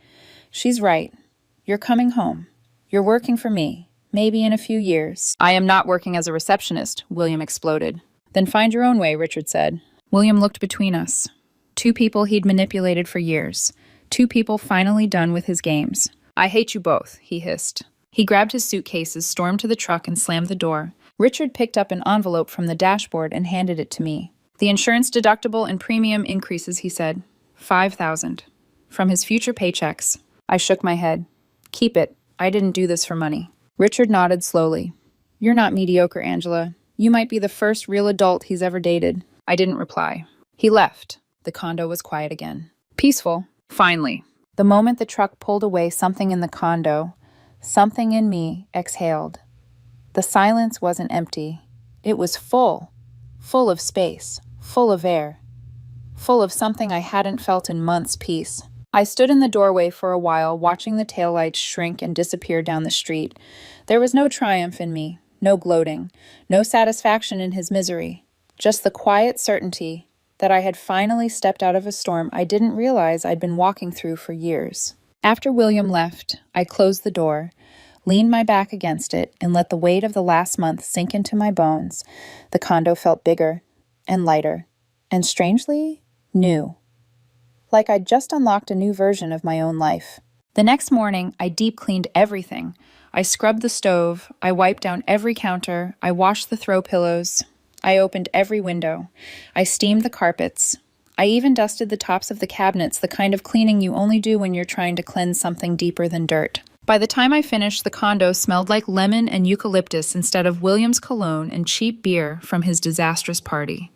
She's right. You're coming home. You're working for me. Maybe in a few years. I am not working as a receptionist, William exploded. Then find your own way, Richard said. William looked between us. 2 people he'd manipulated for years. 2 people finally done with his games. I hate you both, he hissed. He grabbed his suitcases, stormed to the truck, and slammed the door. Richard picked up an envelope from the dashboard and handed it to me. The insurance deductible and premium increases, he said. $5,000. From his future paychecks. I shook my head. Keep it. I didn't do this for money. Richard nodded slowly. You're not mediocre, Angela. You might be the first real adult he's ever dated. I didn't reply. He left. The condo was quiet again. Peaceful. Finally. The moment the truck pulled away, something in the condo, something in me, exhaled. The silence wasn't empty. It was full. Full of space. Full of air. Full of something I hadn't felt in months. Peace. I stood in the doorway for a while, watching the taillights shrink and disappear down the street. There was no triumph in me, no gloating, no satisfaction in his misery. Just the quiet certainty that I had finally stepped out of a storm I didn't realize I'd been walking through for years. After William left, I closed the door, leaned my back against it, and let the weight of the last month sink into my bones. The condo felt bigger and lighter, and strangely, new. Like I'd just unlocked a new version of my own life. The next morning, I deep cleaned everything. I scrubbed the stove, I wiped down every counter, I washed the throw pillows, I opened every window. I steamed the carpets. I even dusted the tops of the cabinets, the kind of cleaning you only do when you're trying to cleanse something deeper than dirt. By the time I finished, the condo smelled like lemon and eucalyptus instead of William's cologne and cheap beer from his disastrous party.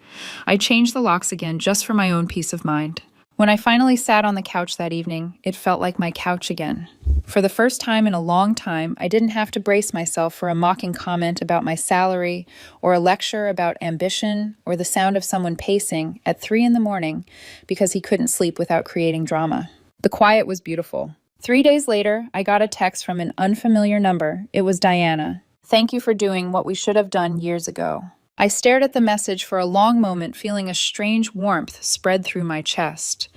I changed the locks again just for my own peace of mind. When I finally sat on the couch that evening, it felt like my couch again. For the first time in a long time, I didn't have to brace myself for a mocking comment about my salary, or a lecture about ambition, or the sound of someone pacing at 3 in the morning because he couldn't sleep without creating drama. The quiet was beautiful. 3 days later, I got a text from an unfamiliar number. It was Diana. "Thank you for doing what we should have done years ago." I stared at the message for a long moment, feeling a strange warmth spread through my chest.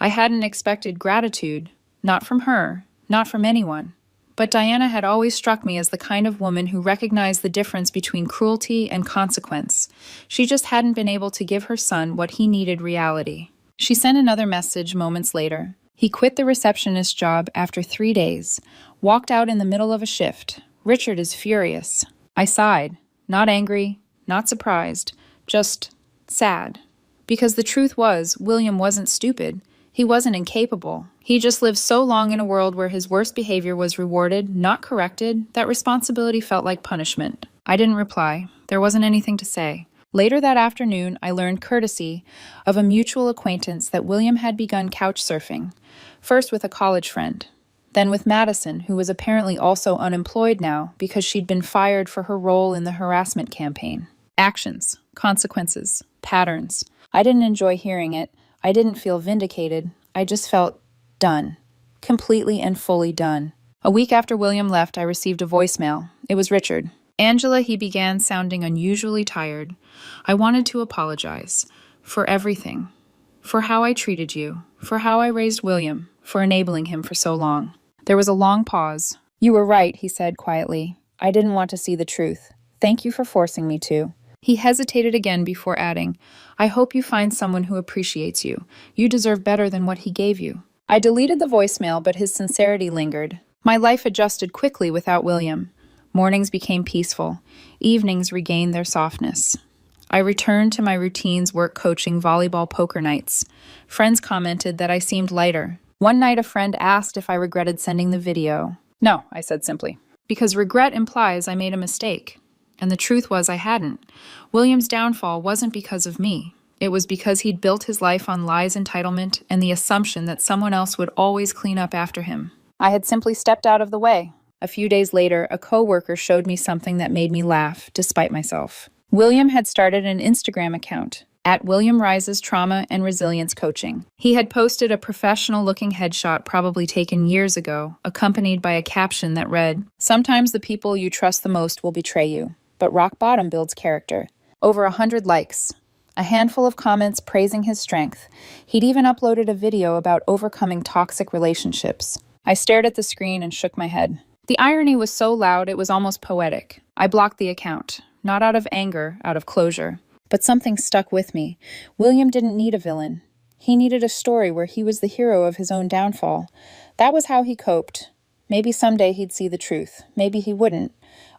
I hadn't expected gratitude, not from her, not from anyone. But Diana had always struck me as the kind of woman who recognized the difference between cruelty and consequence. She just hadn't been able to give her son what he needed: reality. She sent another message moments later. He quit the receptionist job after 3 days, walked out in the middle of a shift. Richard is furious. I sighed, not angry, not surprised, just sad. Because the truth was, William wasn't stupid. He wasn't incapable. He just lived so long in a world where his worst behavior was rewarded, not corrected, that responsibility felt like punishment. I didn't reply. There wasn't anything to say. Later that afternoon, I learned courtesy of a mutual acquaintance that William had begun couch surfing, first with a college friend, then with Madison, who was apparently also unemployed now because she'd been fired for her role in the harassment campaign. Actions, consequences, patterns. I didn't enjoy hearing it. I didn't feel vindicated. I just felt done. Completely and fully done. A week after William left, I received a voicemail. It was Richard. "Angela," he began, sounding unusually tired. "I wanted to apologize. For everything. For how I treated you. For how I raised William. For enabling him for so long." There was a long pause. "You were right," he said quietly. "I didn't want to see the truth. Thank you for forcing me to." He hesitated again before adding, "I hope you find someone who appreciates you. You deserve better than what he gave you." I deleted the voicemail, but his sincerity lingered. My life adjusted quickly without William. Mornings became peaceful. Evenings regained their softness. I returned to my routines: work, coaching, volleyball, poker nights. Friends commented that I seemed lighter. One night a friend asked if I regretted sending the video. "No," I said simply, because regret implies I made a mistake. And the truth was I hadn't. William's downfall wasn't because of me. It was because he'd built his life on lies, entitlement, and the assumption that someone else would always clean up after him. I had simply stepped out of the way. A few days later, a coworker showed me something that made me laugh, despite myself. William had started an Instagram account, @WilliamRises Trauma and Resilience Coaching. He had posted a professional-looking headshot probably taken years ago, accompanied by a caption that read, "Sometimes the people you trust the most will betray you, but rock bottom builds character." Over 100 likes. A handful of comments praising his strength. He'd even uploaded a video about overcoming toxic relationships. I stared at the screen and shook my head. The irony was so loud it was almost poetic. I blocked the account, not out of anger, out of closure. But something stuck with me. William didn't need a villain. He needed a story where he was the hero of his own downfall. That was how he coped. Maybe someday he'd see the truth. Maybe he wouldn't.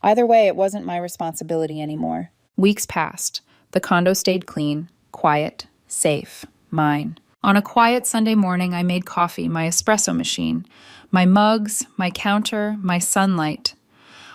Either way, it wasn't my responsibility anymore. Weeks passed. The condo stayed clean, quiet, safe, mine. On a quiet Sunday morning, I made coffee, my espresso machine, my mugs, my counter, my sunlight.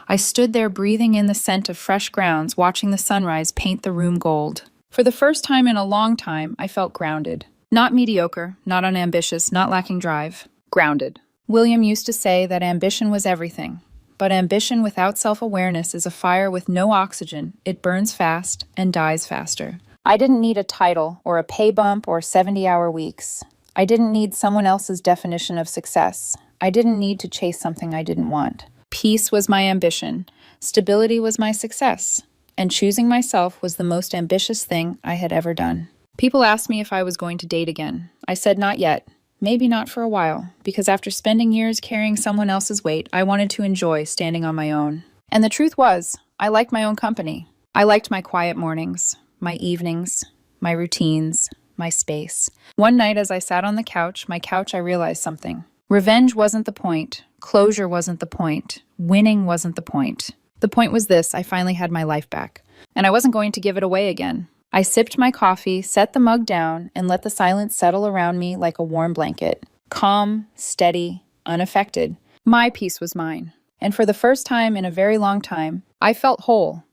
I stood there breathing in the scent of fresh grounds, watching the sunrise paint the room gold. For the first time in a long time, I felt grounded. Not mediocre, not unambitious, not lacking drive. Grounded. William used to say that ambition was everything. But ambition without self-awareness is a fire with no oxygen. It burns fast and dies faster. I didn't need a title or a pay bump or 70-hour weeks. I didn't need someone else's definition of success. I didn't need to chase something I didn't want. Peace was my ambition. Stability was my success. And choosing myself was the most ambitious thing I had ever done. People asked me if I was going to date again. I said not yet. Maybe not for a while, because after spending years carrying someone else's weight, I wanted to enjoy standing on my own. And the truth was, I liked my own company. I liked my quiet mornings, my evenings, my routines, my space. One night as I sat on the couch, I realized something. Revenge wasn't the point. Closure wasn't the point. Winning wasn't the point. The point was this: I finally had my life back. And I wasn't going to give it away again. I sipped my coffee, set the mug down, and let the silence settle around me like a warm blanket. Calm, steady, unaffected. My peace was mine. And for the first time in a very long time, I felt whole.